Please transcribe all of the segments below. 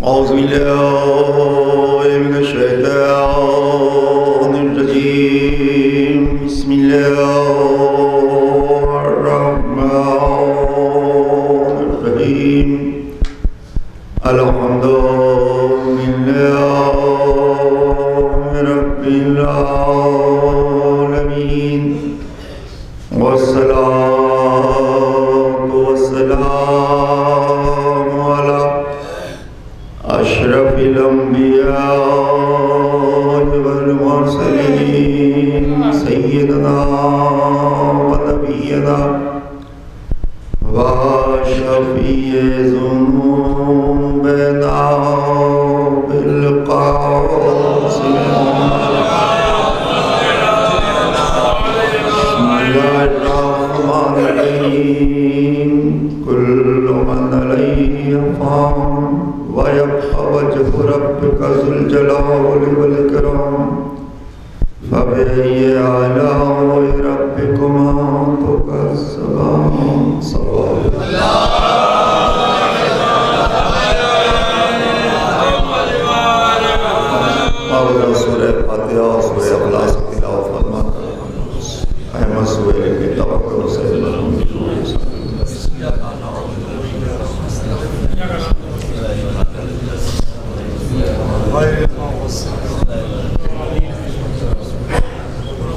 أعوذ بالله من الشيطان الرجيم. بسم الله الرحمن الرحيم. الحمد لله رب العالمين، والصلاة والسلام على أشرف الأنبياء والمرسلين، سيدنا ونبينا وشفيع ذنوبنا بالقاسم بسم الله الرحمن الرحيم. كل من عليه فان ويبقى وجه ربك ذو الجلال والإكرام، فبأي آلاء ربكما تكذبان. صلى الله عليه سورہ فاتحہ سورہ اخلاص کی تلاوت فرما احمد سہیل کی توکل سے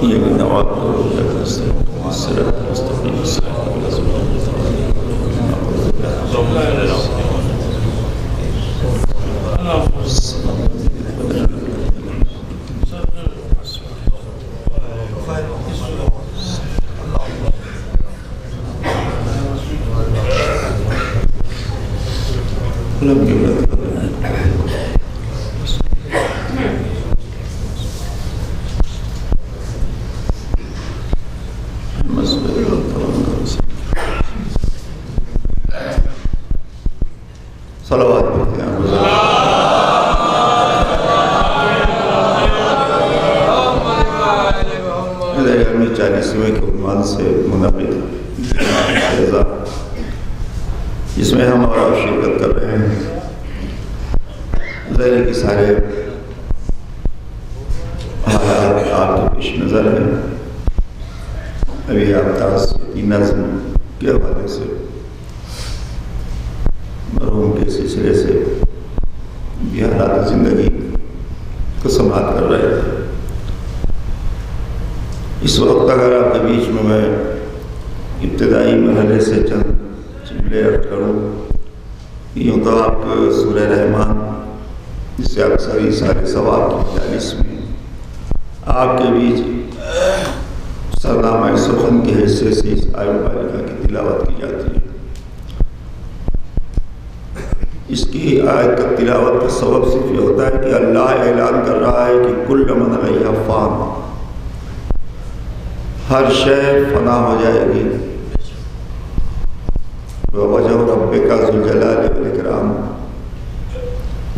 یہ نواب صراط مستقیم صلوات پڑھتے ہیں. ہمیں 40ویں کے عنوان سے منعقد جس میں ہم اور آپ شرکت کر رہے ہیں. ظاہر کی سارے حالات آپ کے پیش نظر ہیں. ابھی آپ کی نظم کے حوالے سے مرحوم کے سلسلے سے بھی حالات زندگی کو سماعت کر رہے تھے. اس وقت اگر آپ کے بیچ میں ابتدائی مرحلے سے چند جملے عرض کروں. یوں تو آپ سورہ رحمان جسے اکثر سارے ثواب کی مجالس میں آپ کے بیچ سرنامہ سخن کی حیثیت سے اس آیت مبارکہ کی تلاوت کی جاتی ہے. اس کی آیت کا تلاوت کا سبب صرف یہ ہوتا ہے کہ اللہ اعلان کر رہا ہے کہ کل من علیہا فان، ہر شے فنا ہو جائے گی. وجہ ربک ذو الجلال والاکرام،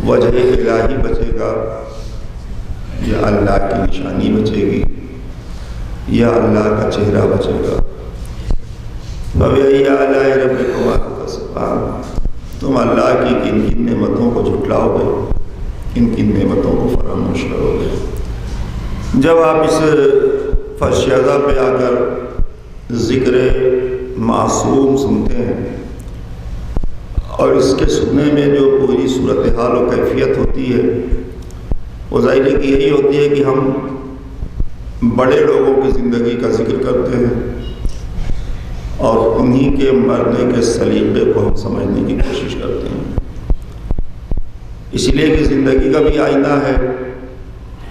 وجہ الہی بچے گا یا اللہ کی نشانی بچے گی یا اللہ کا چہرہ بچے گا. فبأي آلاء ربكما تكذبان، تم اللہ کی کن کن نعمتوں کو جھٹلاؤ گے، کن کن نعمتوں کو فراموش کرو گے. جب آپ اس فرشیزہ پہ آ کر ذکر معصوم سنتے ہیں اور اس کے سننے میں جو پوری صورتحال و کیفیت ہوتی ہے وہ ظاہر ہے کہ یہی ہوتی ہے کہ ہم بڑے لوگوں کی زندگی کا ذکر کرتے ہیں اور انہی کے مرنے کے سلیقے کو ہم سمجھنے کی کوشش کرتے ہیں. اس لیے کہ زندگی کا بھی آئینہ ہے،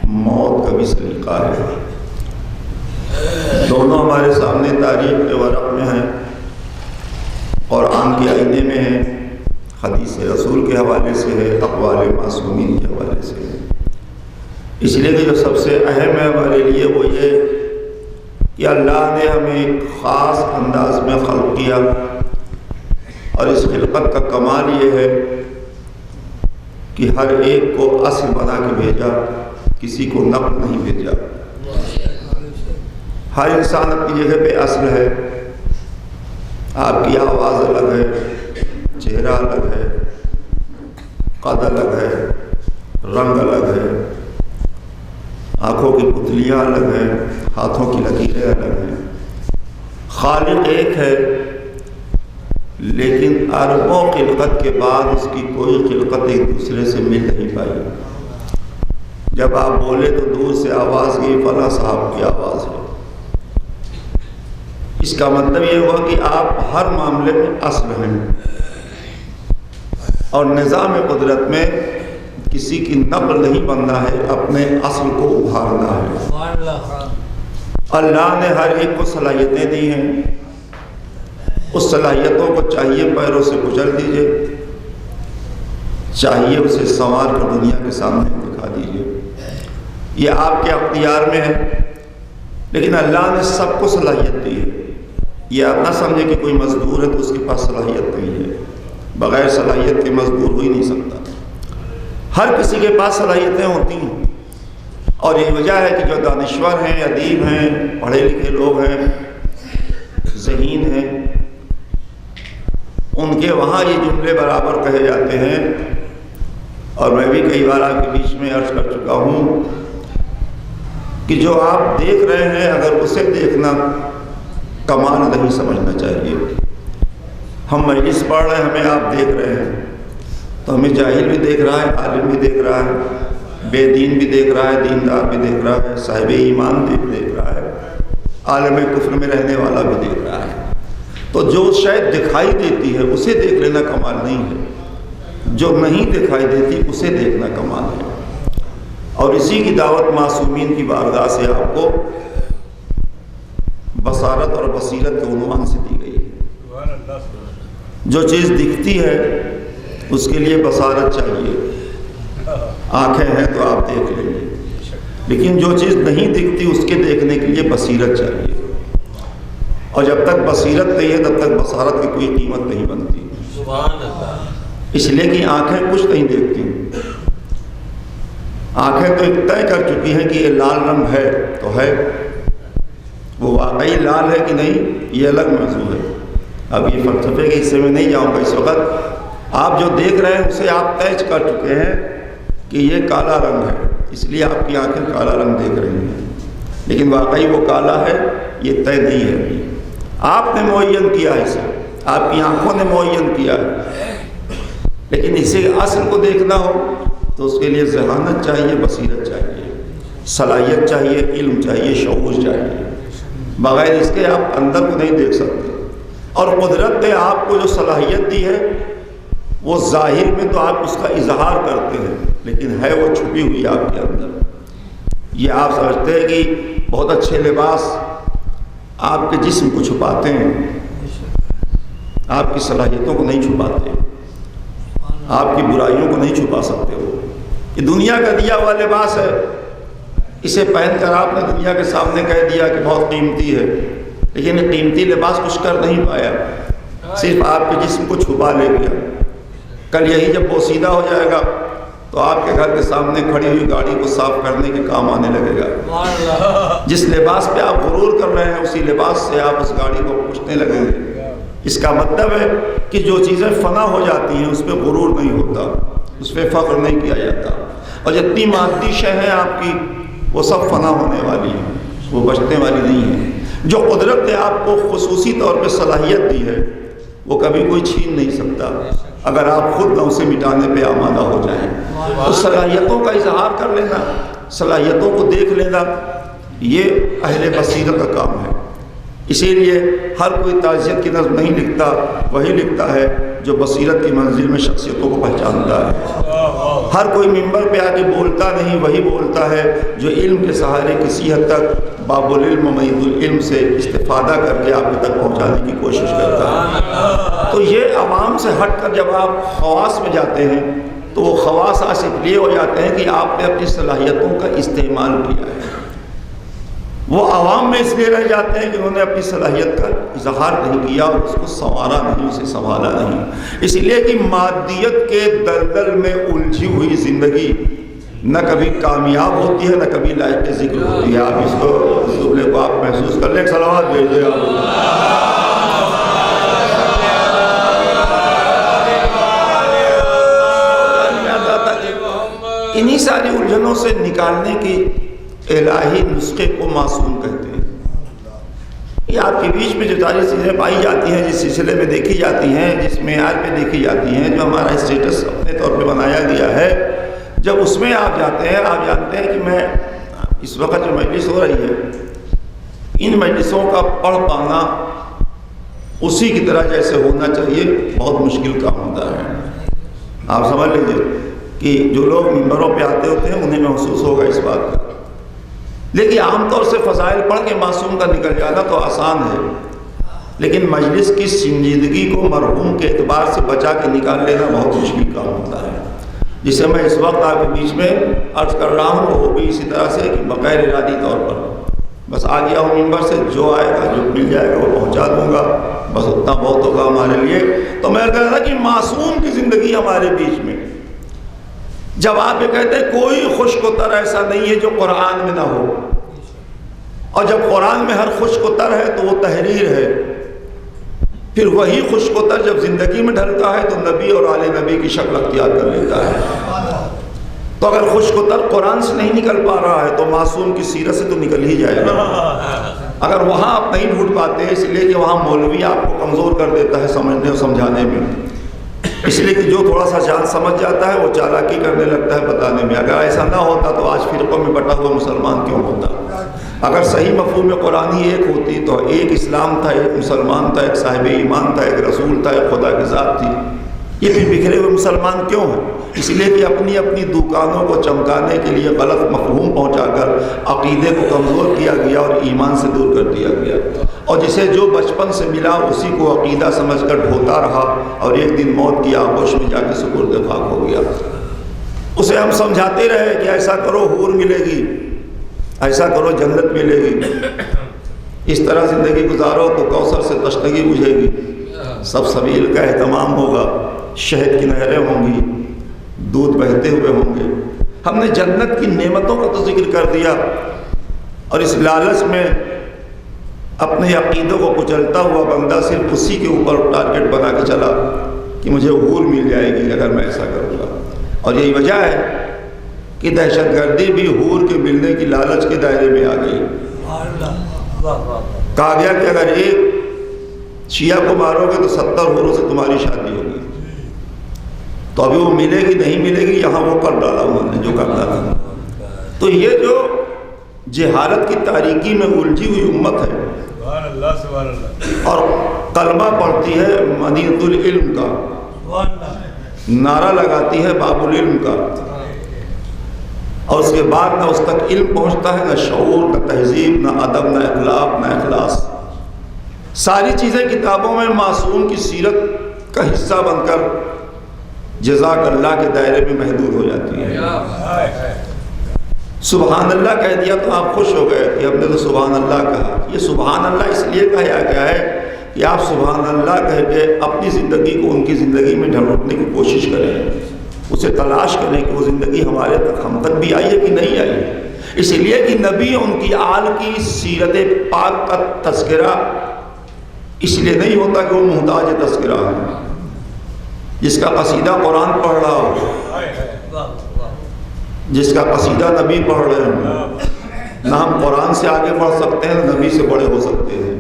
موت کا بھی سلیقہ ہے. دونوں ہمارے سامنے تاریخ کے ورق میں ہیں، قرآن کے آئینے میں ہیں، حدیث رسول کے حوالے سے ہے، اقوال معصومین کے حوالے سے ہے. اس لیے کہ جو سب سے اہم ہے ہمارے لیے وہ یہ کہ اللہ نے ہمیں ایک خاص انداز میں خلق کیا اور اس خلقت کا کمال یہ ہے کہ ہر ایک کو اصل بنا کے بھیجا، کسی کو نقل نہیں بھیجا. ہر انسان اپنی جگہ پہ اصل ہے. آپ کی آواز الگ ہے، چہرہ الگ ہے، قد الگ ہے، رنگ الگ ہے، آنکھوں کی پتلیاں الگ ہیں، ہاتھوں کی لکیریں الگ ہیں۔ خالق ایک ہے لیکن اربوں خلقت کے بعد اس کی کوئی خلقت ایک دوسرے سے مل نہیں پائی۔ جب آپ بولے تو دور سے آواز گئی فلاں صاحب کی آواز ہے۔ اس کا مطلب یہ ہوا کہ آپ ہر معاملے میں اصل ہیں، اور نظام قدرت میں کسی کی نقل نہیں بننا ہے، اپنے اصل کو ابھارنا ہے۔ اللہ نے ہر ایک کو صلاحیتیں دی ہیں، اس صلاحیتوں کو چاہیے پیروں سے کچل دیجئے، چاہیے اسے سنوار کر دنیا کے سامنے دکھا دیجئے، یہ آپ کے اختیار میں ہے۔ لیکن اللہ نے سب کو صلاحیت دی ہے، یہ آپ نہ سمجھے کہ کوئی مزدور ہے تو اس کے پاس صلاحیت نہیں ہے، بغیر صلاحیت کے مزدور ہو ہی نہیں سکتا۔ ہر کسی کے پاس صلاحیتیں ہوتی ہیں، اور یہ وجہ ہے کہ جو دانشور ہیں، ادیب ہیں، پڑھے لکھے لوگ ہیں، ذہین ہیں، ان کے وہاں یہ جملے برابر کہے جاتے ہیں، اور میں بھی کئی بار آپ کے بیچ میں عرض کر چکا ہوں کہ جو آپ دیکھ رہے ہیں اگر اسے دیکھنا کمال نہیں سمجھنا چاہیے۔ ہم مجلس پڑھ رہے ہیں، ہمیں آپ دیکھ رہے ہیں تو ہمیں جاہل بھی دیکھ رہا ہے، عالم بھی دیکھ رہا ہے، بے دین بھی دیکھ رہا ہے، دیندار بھی دیکھ رہا ہے، صاحب ایمان بھی دیکھ رہا ہے، عالم کفر میں رہنے والا بھی دیکھ رہا ہے۔ تو جو شاید دکھائی دیتی ہے اسے دیکھ لینا کمال نہیں ہے، جو نہیں دکھائی دیتی اسے دیکھنا کمال ہے۔ اور اسی کی دعوت معصومین کی بارگاہ سے آپ کو بصارت اور بصیرت کے عنوان سے دی گئی ہے۔ جو چیز دکھتی ہے اس کے لیے بصارت چاہیے، آنکھیں ہیں تو آپ دیکھ لیں گے، لیکن جو چیز نہیں دکھتی اس کے دیکھنے کے لیے بصیرت چاہیے، اور جب تک بصیرت نہیں ہے تب تک بصارت کی کوئی قیمت نہیں بنتی۔ اس لیے کہ آنکھیں کچھ نہیں دیکھتی، آنکھیں تو طے کر چکی ہیں کہ یہ لال رنگ ہے تو ہے، وہ واقعی لال ہے کہ نہیں یہ الگ موضوع ہے۔ اب یہ فلسفے کے حصے میں نہیں جاؤں گا اس وقت، آپ جو دیکھ رہے ہیں اسے آپ طے کر چکے ہیں کہ یہ کالا رنگ ہے، اس لیے آپ کی آنکھیں کالا رنگ دیکھ رہی ہیں، لیکن واقعی وہ کالا ہے یہ طے نہیں ہے۔ آپ نے معین کیا ہے اسے، آپ کی آنکھوں نے معین کیا ہے، لیکن اسے اصل کو دیکھنا ہو تو اس کے لیے ذہانت چاہیے، بصیرت چاہیے، صلاحیت چاہیے، علم چاہیے، شعور چاہیے، بغیر اس کے آپ اندر کو نہیں دیکھ سکتے۔ اور قدرت نے آپ کو جو صلاحیت دی ہے وہ ظاہر میں تو آپ اس کا اظہار کرتے ہیں، لیکن ہے وہ چھپی ہوئی آپ کے اندر۔ یہ آپ سمجھتے ہیں کہ بہت اچھے لباس آپ کے جسم کو چھپاتے ہیں، آپ کی صلاحیتوں کو نہیں چھپاتے، آپ کی برائیوں کو نہیں چھپا سکتے ہو۔ یہ دنیا کا دیا ہوا لباس ہے، اسے پہن کر آپ نے دنیا کے سامنے کہہ دیا کہ بہت قیمتی ہے، لیکن یہ قیمتی لباس کچھ کر نہیں پایا، صرف آپ کے جسم کو چھپا لے گیا۔ کل یہی جب بوسیدہ ہو جائے گا تو آپ کے گھر کے سامنے کھڑی ہوئی گاڑی کو صاف کرنے کے کام آنے لگے گا۔ جس لباس پہ آپ غرور کر رہے ہیں اسی لباس سے آپ اس گاڑی کو پوچھنے لگیں گے۔ اس کا مطلب ہے کہ جو چیزیں فنا ہو جاتی ہیں اس پہ غرور نہیں ہوتا، اس پہ فخر نہیں کیا جاتا، اور جتنی مادی شے ہیں آپ کی وہ سب فنا ہونے والی ہیں، وہ بچنے والی نہیں ہیں۔ جو قدرت نے آپ کو خصوصی طور پہ صلاحیت دی ہے وہ کبھی کوئی چھین نہیں سکتا اگر آپ خود نہ اسے مٹانے پہ آمادہ ہو جائیں۔ تو صلاحیتوں کا اظہار کر لینا، صلاحیتوں کو دیکھ لینا، یہ اہل بصیرت کا کام ہے۔ اسی لیے ہر کوئی تعزیت کی نظم نہیں لکھتا، وہی لکھتا ہے جو بصیرت کی منزل میں شخصیتوں کو پہچانتا ہے۔ ہر کوئی ممبر پہ آ کے بولتا نہیں، وہی بولتا ہے جو علم کے سہارے کسی حد تک باب العلم معید العلم سے استفادہ کر کے آپ تک پہنچانے کی کوشش کرتا ہے۔ تو یہ عوام سے ہٹ کر جب آپ خواص میں جاتے ہیں تو وہ خواص آصف لیے ہو جاتے ہیں کہ آپ نے اپنی صلاحیتوں کا استعمال کیا ہے۔ وہ عوام میں اس لیے رہ جاتے ہیں کہ انہوں نے اپنی صلاحیت کا اظہار نہیں کیا اور اس کو سنوارا نہیں، اسے سنبھالا نہیں۔ اس لیے کہ مادیت کے دلدل میں الجھی ہوئی زندگی نہ کبھی کامیاب ہوتی ہے نہ کبھی لائق ذکر ہوتی ہے۔ آپ اس کو جملے کو آپ محسوس کر لیں، ایک صلوات بھیج دیں آپ۔ انہی ساری الجھنوں سے نکالنے کی الہی نسخے کو معصوم کہتے ہیں۔ یہ آپ کے بیچ میں جو ساری چیزیں پائی جاتی ہیں، جس سلسلے میں دیکھی جاتی ہیں، جس معیار پہ دیکھی جاتی ہیں، جو ہمارا اسٹیٹس اپنے طور پہ بنایا گیا ہے، جب اس میں آپ جاتے ہیں، آپ جانتے ہیں کہ میں اس وقت جو مجلس ہو رہی ہے، ان مجلسوں کا پڑھ پانا اسی کی طرح جیسے ہونا چاہیے بہت مشکل کام ہوتا ہے۔ آپ سمجھ لیجیے کہ جو لوگ ممبروں پہ آتے ہوتے ہیں انہیں محسوس ہوگا اس بات کا، لیکن عام طور سے فضائل پڑھ کے معصوم کا نکل جانا تو آسان ہے، لیکن مجلس کی سنجیدگی کو مرحوم کے اعتبار سے بچا کے نکال لینا بہت مشکل کام ہوتا ہے، جسے میں اس وقت آپ کے بیچ میں عرض کر رہا ہوں۔ وہ بھی اسی طرح سے کہ بغیر ارادی طور پر بس آ گیا ہوں ممبر سے، جو آئے گا جو مل جائے گا وہ پہنچا دوں گا، بس اتنا بہت ہوگا ہمارے لیے۔ تو میں کہہ رہا تھا کہ معصوم کی زندگی ہمارے بیچ میں، جب آپ یہ کہتے ہیں کوئی خشک و تر ایسا نہیں ہے جو قرآن میں نہ ہو، اور جب قرآن میں ہر خشک و تر ہے تو وہ تحریر ہے، پھر وہی خشک و تر جب زندگی میں ڈھلتا ہے تو نبی اور آل نبی کی شکل اختیار کر لیتا ہے۔ تو اگر خشک و تر قرآن سے نہیں نکل پا رہا ہے تو معصوم کی سیرت سے تو نکل ہی جائے گا۔ اگر وہاں آپ نہیں ڈھونڈ پاتے اس لیے کہ وہاں مولوی آپ کو کمزور کر دیتا ہے سمجھنے اور سمجھانے میں، اس لیے کہ جو تھوڑا سا جان سمجھ جاتا ہے وہ چالاکی کرنے لگتا ہے بتانے میں۔ اگر ایسا نہ ہوتا تو آج فرقوں میں بٹا ہوا مسلمان کیوں ہوتا؟ اگر صحیح مفہوم قرآنی ایک ہوتی تو ایک اسلام تھا، ایک مسلمان تھا، ایک صاحب ایمان تھا، ایک رسول تھا، ایک خدا کی ذات تھی۔ یہ پھر بکھرے ہوئے مسلمان کیوں ہیں؟ اس لیے کہ اپنی اپنی دکانوں کو چمکانے کے لیے غلط مفہوم پہنچا کر عقیدے کو کمزور کیا گیا اور ایمان سے دور کر دیا گیا، اور جسے جو بچپن سے ملا اسی کو عقیدہ سمجھ کر ڈھوتا رہا، اور ایک دن موت کی آغوش میں جا کے سپرد خاک ہو گیا۔ اسے ہم سمجھاتے رہے کہ ایسا کرو حور ملے گی، ایسا کرو جنت ملے گی، اس طرح زندگی گزارو تو کوثر سے تشنگی بجھے گی، سب سبیل کا اہتمام ہوگا، شہد کی نہریں ہوں گی، دودھ بہتے ہوئے ہوں گے۔ ہم نے جنت کی نعمتوں کا تو ذکر کر دیا، اور اس لالچ میں اپنے عقیدوں کو کچلتا ہوا بندہ صرف اسی کے اوپر ٹارگٹ بنا کے چلا کہ مجھے حور مل جائے گی اگر میں ایسا کروں گا۔ اور یہی وجہ ہے کہ دہشت گردی بھی حور کے ملنے کی لالچ کے دائرے میں آ گئی۔ کہا گیا کہ اگر ایک شیعہ کو مارو گے تو 70 حوروں سے تمہاری شادی ہوگی۔ تو ابھی وہ ملے گی نہیں ملے گی، یہاں وہ کر ڈالا انہوں نے جو کرنا تھا۔ تو یہ جو جہالت کی تاریکی میں الجھی ہوئی امت ہے اور کلمہ پڑھتی ہے مدینۃ العلم کا، نعرہ لگاتی ہے باب العلم کا، اور اس کے بعد نہ اس تک علم پہنچتا ہے، نہ شعور، نہ تہذیب، نہ ادب، نہ اخلاق، نہ اخلاص، ساری چیزیں کتابوں میں معصوم کی سیرت کا حصہ بن کر جزاک اللہ کے دائرے میں محدود ہو جاتی ہے۔ سبحان اللہ کہہ دیا تو آپ خوش ہو گئے کہ ہم نے تو سبحان اللہ کہا۔ یہ سبحان اللہ اس لیے کہا گیا ہے کہ آپ سبحان اللہ کہہ کے اپنی زندگی کو ان کی زندگی میں ڈھلوٹنے کی کوشش کریں، اسے تلاش کریں کہ وہ زندگی ہمارے تک ہم تک بھی آئی ہے کہ نہیں آئی ہے۔ اس لیے کہ نبی ان کی آل کی سیرت پاک کا تذکرہ اس لیے نہیں ہوتا کہ وہ محتاج تذکرہ ہے۔ جس کا قصیدہ قرآن پڑھ رہا ہو، جس کا قصیدہ نبی پڑھ رہے ہوں، نہ ہم قرآن سے آگے بڑھ سکتے ہیں نہ نبی سے بڑے ہو سکتے ہیں۔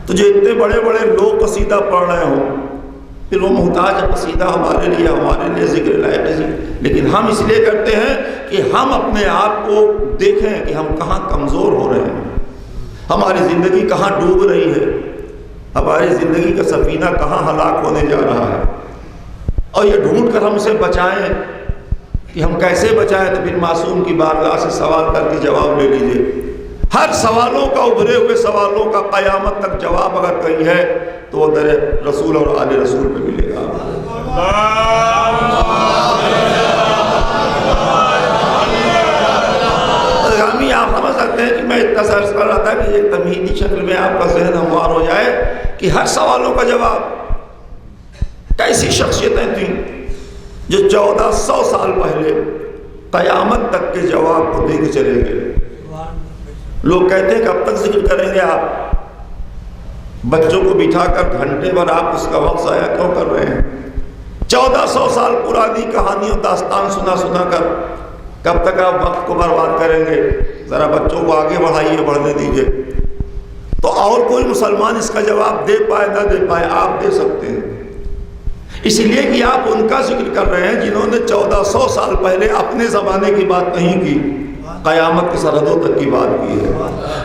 تو جو اتنے بڑے بڑے لوگ قصیدہ پڑھ رہے ہوں، پھر وہ محتاج قصیدہ ہمارے لیے ذکر لائق ہے، لیکن ہم اس لیے کرتے ہیں کہ ہم اپنے آپ کو دیکھیں کہ ہم کہاں کمزور ہو رہے ہیں، ہماری زندگی کہاں ڈوب رہی ہے، ہماری زندگی کا سفینہ کہاں ہلاک ہونے جا رہا ہے، اور یہ ڈھونڈ کر ہم اسے بچائیں کہ ہم کیسے بچائیں۔ تو پھر معصوم کی بارگاہ سے سوال کر کے جواب لے لیجئے۔ ہر سوالوں کا، ابھرے ہوئے سوالوں کا قیامت تک جواب اگر کہیں ہے تو وہ در رسول اور آل رسول پہ ملے گا۔ آپ سمجھ سکتے ہیں کہ میں اتنا سرچ کر رہا تھا کہ ایک تمہیدی شکل میں آپ کا ذہن ہموار ہو جائے کہ ہر سوالوں کا جواب۔ کیسی شخصیتیں تھیں جو 1400 سال پہلے قیامت تک کے جواب کو دے کے چلے گئے۔ لوگ کہتے ہیں کہ اب تک ذکر کریں گے آپ، بچوں کو بٹھا کر گھنٹے بھر آپ اس کا وقت ضائع کیوں کر رہے ہیں؟ 1400 سال پرانی کہانی اور داستان سنا سنا کر کب تک آپ وقت کو برباد کریں گے؟ ذرا بچوں کو آگے بڑھائیے، بڑھنے دیجیے۔ تو اور کوئی مسلمان اس کا جواب دے پائے نہ دے پائے، آپ دے سکتے ہیں، اس لیے کہ آپ ان کا ذکر کر رہے ہیں جنہوں نے 1400 سال پہلے اپنے زمانے کی بات نہیں کی، قیامت کی سرحدوں تک کی بات کی ہے۔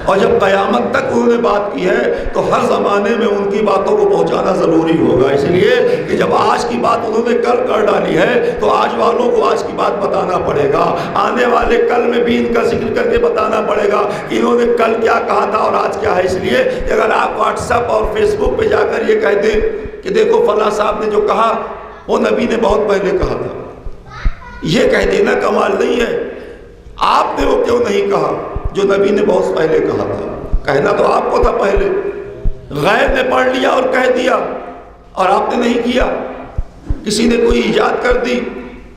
اور جب قیامت تک انہوں نے بات کی ہے تو ہر زمانے میں ان کی باتوں کو پہنچانا ضروری ہوگا، اس لیے کہ جب آج کی بات انہوں نے کل کر ڈالی ہے تو آج والوں کو آج کی بات بتانا پڑے گا، آنے والے کل میں بھی ان کا ذکر کر کے بتانا پڑے گا کہ انہوں نے کل کیا کہا تھا اور آج کیا ہے۔ اس لیے اگر آپ واٹس ایپ اور فیس بک پہ جا کر یہ کہہ دیں کہ دیکھو فلاں صاحب نے جو کہا وہ نبی نے بہت پہلے کہا تھا، یہ کہہ دینا کمال نہیں ہے۔ آپ نے وہ کیوں نہیں کہا جو نبی نے بہت پہلے کہا تھا؟ کہنا تو آپ کو تھا پہلے، غیر نے پڑھ لیا اور کہہ دیا اور آپ نے نہیں کیا۔ کسی نے کوئی ایجاد کر دی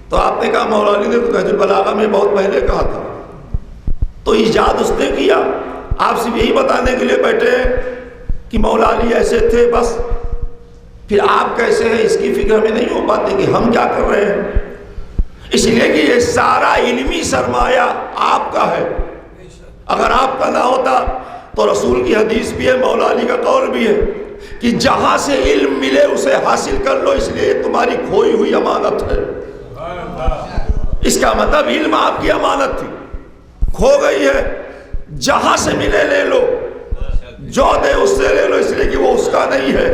تو آپ نے کہا مولا علی نے تو نہج البلاغہ میں بہت پہلے کہا تھا، تو ایجاد اس نے کیا۔ آپ صرف یہی بتانے کے لیے بیٹھے ہیں کہ مولا علی ایسے تھے بس، پھر آپ کیسے ہیں اس کی فکر ہمیں نہیں ہو پاتی کہ ہم کیا کر رہے ہیں۔ اس لیے کہ یہ سارا علمی سرمایہ آپ کا ہے، اگر آپ کا نہ ہوتا تو رسول کی حدیث بھی ہے، مولا علی کا قول بھی ہے کہ جہاں سے علم ملے اسے حاصل کر لو، اس لیے تمہاری کھوئی ہوئی امانت ہے۔ اس کا مطلب علم آپ کی امانت تھی، کھو گئی ہے، جہاں سے ملے لے لو، جو دے اس سے لے لو، اس لیے کہ وہ اس کا نہیں ہے،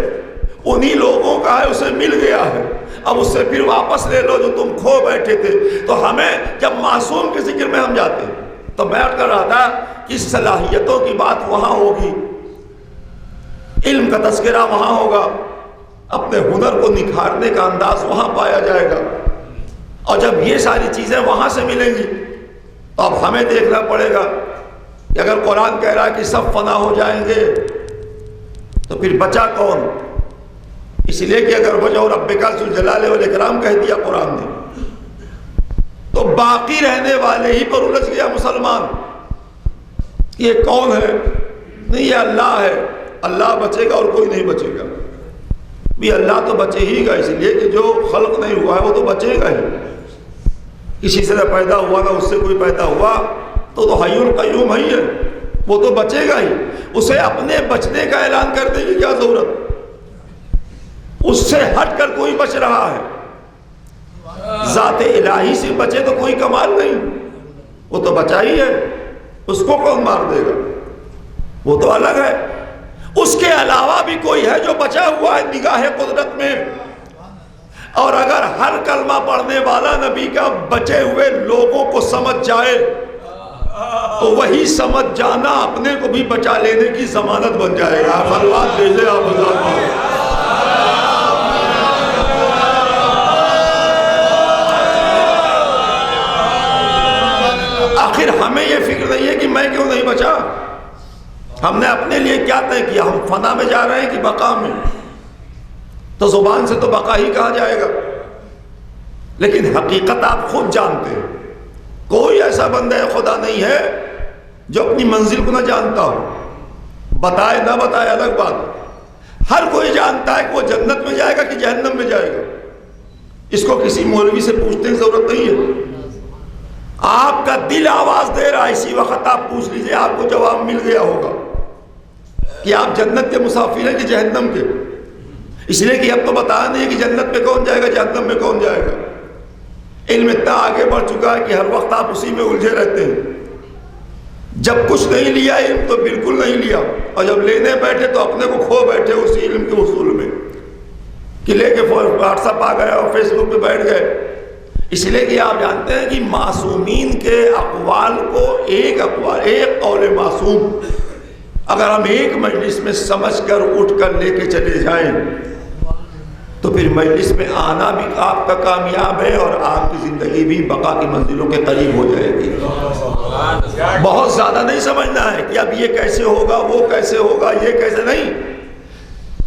انہی لوگوں کا ہے، اسے مل گیا ہے، اب اس سے پھر واپس لے لو جو تم کھو بیٹھے تھے۔ تو ہمیں جب معصوم کے ذکر میں ہم جاتے ہیں تو میں کر رہا تھا کہ صلاحیتوں کی بات وہاں ہوگی، علم کا تذکرہ وہاں ہوگا، اپنے ہنر کو نکھارنے کا انداز وہاں پایا جائے گا، اور جب یہ ساری چیزیں وہاں سے ملیں گی تو اب ہمیں دیکھنا پڑے گا کہ اگر قرآن کہہ رہا ہے کہ سب فنا ہو جائیں گے تو پھر بچا کون؟ اس لیے کہ اگر وجہ ربک ذو الجلال والاکرام کہہ دیا قرآن نے تو باقی رہنے والے ہی پر الجھ گیا مسلمان، یہ کون ہے؟ نہیں، یہ اللہ ہے، اللہ بچے گا اور کوئی نہیں بچے گا، بھی اللہ تو بچے ہی گا، اس لیے کہ جو خلق نہیں ہوا ہے وہ تو بچے گا ہی، کسی سے نہ پیدا ہوا نہ اس سے کوئی پیدا ہوا، تو حی القیوم ہی ہے، وہ تو بچے گا ہی، اسے اپنے بچنے کا اعلان کرنے کی کیا ضرورت؟ اس سے ہٹ کر کوئی بچ رہا ہے، ذات الہی سے بچے تو کوئی کمال نہیں، وہ تو بچا ہی ہے، اس کو کون مار دے گا؟ وہ تو الگ ہے، اس کے علاوہ بھی کوئی ہے جو بچا ہوا ہے نگاہ قدرت میں، اور اگر ہر کلمہ پڑھنے والا نبی کا بچے ہوئے لوگوں کو سمجھ جائے تو وہی سمجھ جانا اپنے کو بھی بچا لینے کی ضمانت بن جائے گا۔ بلوات بھیجے آپ آخر ہمیں یہ فکر نہیں ہے کہ میں کیوں نہیں بچا، ہم نے اپنے لیے کیا طے کیا؟ ہم فنا میں جا رہے ہیں کہ بقا میں؟ تو زبان سے تو بقا ہی کہا جائے گا، لیکن حقیقت آپ خود جانتے ہیں، کوئی ایسا بندہ خدا نہیں ہے جو اپنی منزل کو نہ جانتا ہو، بتائے نہ بتائے الگ بات، ہر کوئی جانتا ہے کہ وہ جنت میں جائے گا کہ جہنم میں جائے گا، اس کو کسی مولوی سے پوچھنے کی ضرورت نہیں ہے، آپ کا دل آواز دے رہا ہے، اسی وقت آپ پوچھ لیجئے، آپ کو جواب مل گیا ہوگا کہ آپ جنت کے مسافر ہیں کہ جہنم کے، اس لیے کہ اب تو بتایا نہیں ہے کہ جنت میں کون جائے گا جہنم میں کون جائے گا، علم اتنا آگے بڑھ چکا ہے کہ ہر وقت آپ اسی میں الجھے رہتے ہیں، جب کچھ نہیں لیا علم تو بالکل نہیں لیا، اور جب لینے بیٹھے تو اپنے کو کھو بیٹھے اسی علم کے حصول میں کہ لے کے واٹس ایپ آ گیا اور فیس بک پہ بیٹھ گئے۔ اس لیے کہ آپ جانتے ہیں کہ معصومین کے اقوال کو ایک قول معصوم اگر ہم ایک مجلس میں سمجھ کر اٹھ کر لے کے چلے جائیں تو پھر مجلس میں آنا بھی آپ کا کامیاب ہے اور آپ کی زندگی بھی بقا کی منزلوں کے قریب ہو جائے گی۔ بہت زیادہ نہیں سمجھنا ہے کہ اب یہ کیسے ہوگا، وہ کیسے ہوگا، یہ کیسے نہیں۔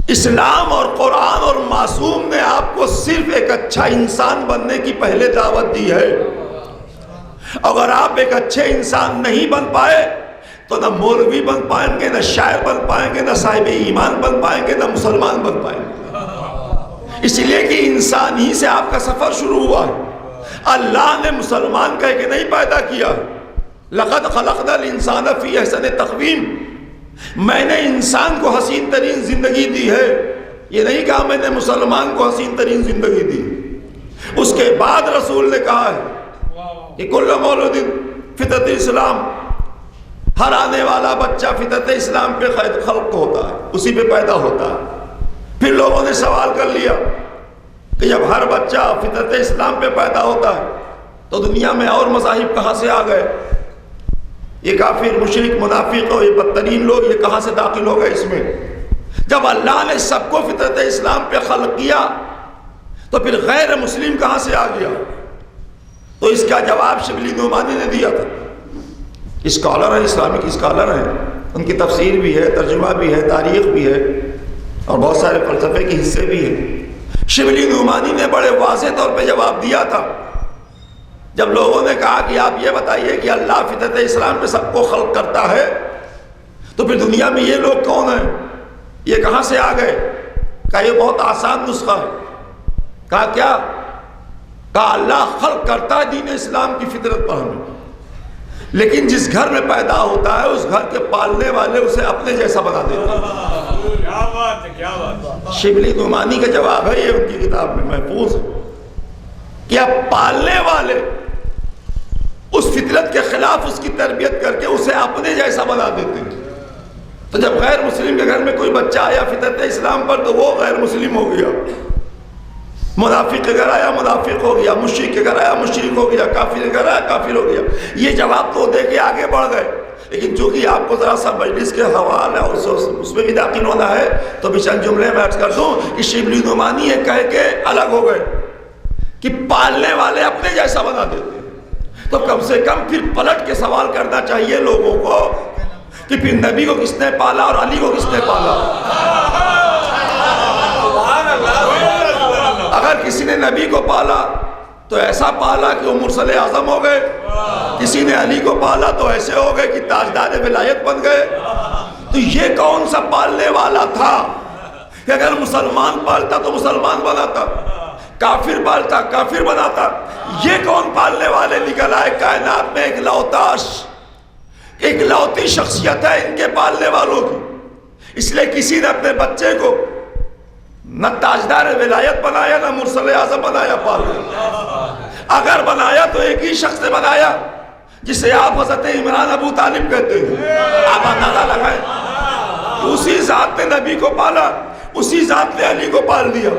اسلام اور قرآن اور معصوم نے آپ کو صرف ایک اچھا انسان بننے کی پہلے دعوت دی ہے۔ اگر آپ ایک اچھے انسان نہیں بن پائے تو نہ مولوی بن پائیں گے، نہ شاعر بن پائیں گے، نہ صاحب ایمان بن پائیں گے، نہ مسلمان بن پائیں گے۔ اس لیے کہ انسان ہی سے آپ کا سفر شروع ہوا ہے۔ اللہ نے مسلمان کہہ کے نہیں پیدا کیا. لقد خلقنا الانسان فی احسن تقویم. میں نے انسان کو حسین ترین زندگی دی ہے. یہ نہیں کہا میں نے مسلمان کو حسین ترین زندگی دی. اس کے بعد رسول نے کہا ہے کہ کل مولود فطرت اسلام، ہر آنے والا بچہ فطرت اسلام پہ خلق ہوتا ہے، اسی پہ پیدا ہوتا ہے. پھر لوگوں نے سوال کر لیا کہ جب ہر بچہ فطرت اسلام پہ پیدا ہوتا ہے تو دنیا میں اور مذاہب کہاں سے آ گئے؟ یہ کافر، مشرک، منافق اور یہ بدترین لوگ یہ کہاں سے داخل ہو گئے اس میں؟ جب اللہ نے سب کو فطرت اسلام پہ خلق کیا تو پھر غیر مسلم کہاں سے آ گیا؟ تو اس کا جواب شبلی نعمانی نے دیا تھا. اسکالر ہیں، اسلامک اسکالر ہیں، ان کی تفسیر بھی ہے، ترجمہ بھی ہے، تاریخ بھی ہے اور بہت سارے فلسفے کے حصے بھی ہیں. شبلی نعمانی نے بڑے واضح طور پہ جواب دیا تھا جب لوگوں نے کہا کہ آپ یہ بتائیے کہ اللہ فطرت اسلام پہ سب کو خلق کرتا ہے تو پھر دنیا میں یہ لوگ کون ہیں، یہ کہاں سے آ گئے؟ کہا یہ بہت آسان نسخہ ہے. کہا کیا؟ کہا اللہ خلق کرتا ہے دین اسلام کی فطرت پر ہمیں، لیکن جس گھر میں پیدا ہوتا ہے اس گھر کے پالنے والے اسے اپنے جیسا بنا دیتے ہیں. کیا بات ہے، کیا بات. شبلی نعمانی کا جواب ہے، یہ ان کی کتاب میں محفوظ ہے کہ اب پالنے والے اس فطرت کے خلاف اس کی تربیت کر کے اسے اپنے جیسا بنا دیتے ہیں. تو جب غیر مسلم کے گھر میں کوئی بچہ آیا فطرت اسلام پر تو وہ غیر مسلم ہو گیا. منافق کے گھر آیا منافق ہو گیا، مشرک کے گھر آیا مشرک ہو گیا، کافر کے گھر آیا کافر ہو گیا. یہ جواب تو دے کے آگے بڑھ گئے، لیکن چونکہ آپ کو ذرا سا مجلس کے حوالے اس میں بھی داخل ہونا ہے تو بھی چند جملے میں عرض کر دوں کہ شبلی نعمانی یہ کہہ کے الگ ہو گئے کہ پالنے والے اپنے جیسا بنا دیتے ہیں. تو کم سے کم پھر پلٹ کے سوال کرنا چاہیے لوگوں کو کہ پھر نبی کو کس نے پالا اور علی کو کس نے پالا؟ اگر کسی نے نبی کو پالا تو ایسا پالا کہ وہ مرسل اعظم ہو گئے، کسی نے علی کو پالا تو ایسے ہو گئے کہ تاجدار ولایت بن گئے. تو یہ کون سا پالنے والا تھا کہ اگر مسلمان پالتا تو مسلمان بناتا، کافر پالتا کافر بناتا؟ یہ کون پالنے والے نکل آئے کائنات میں؟ ایک لوتی شخصیت ہے ان کے پالنے والوں کی. اس لیے کسی نے اپنے بچے کو نہ تاجدار ولایت بنایا نہ مرسل اعظم بنایا پالنا. اگر بنایا تو ایک ہی شخص نے بنایا جسے آپ حضرت عمران ابو طالب کہتے ہیں. آپ اندازہ لگائیں، اسی ذات نے نبی کو پالا، اسی ذات نے علی کو پال دیا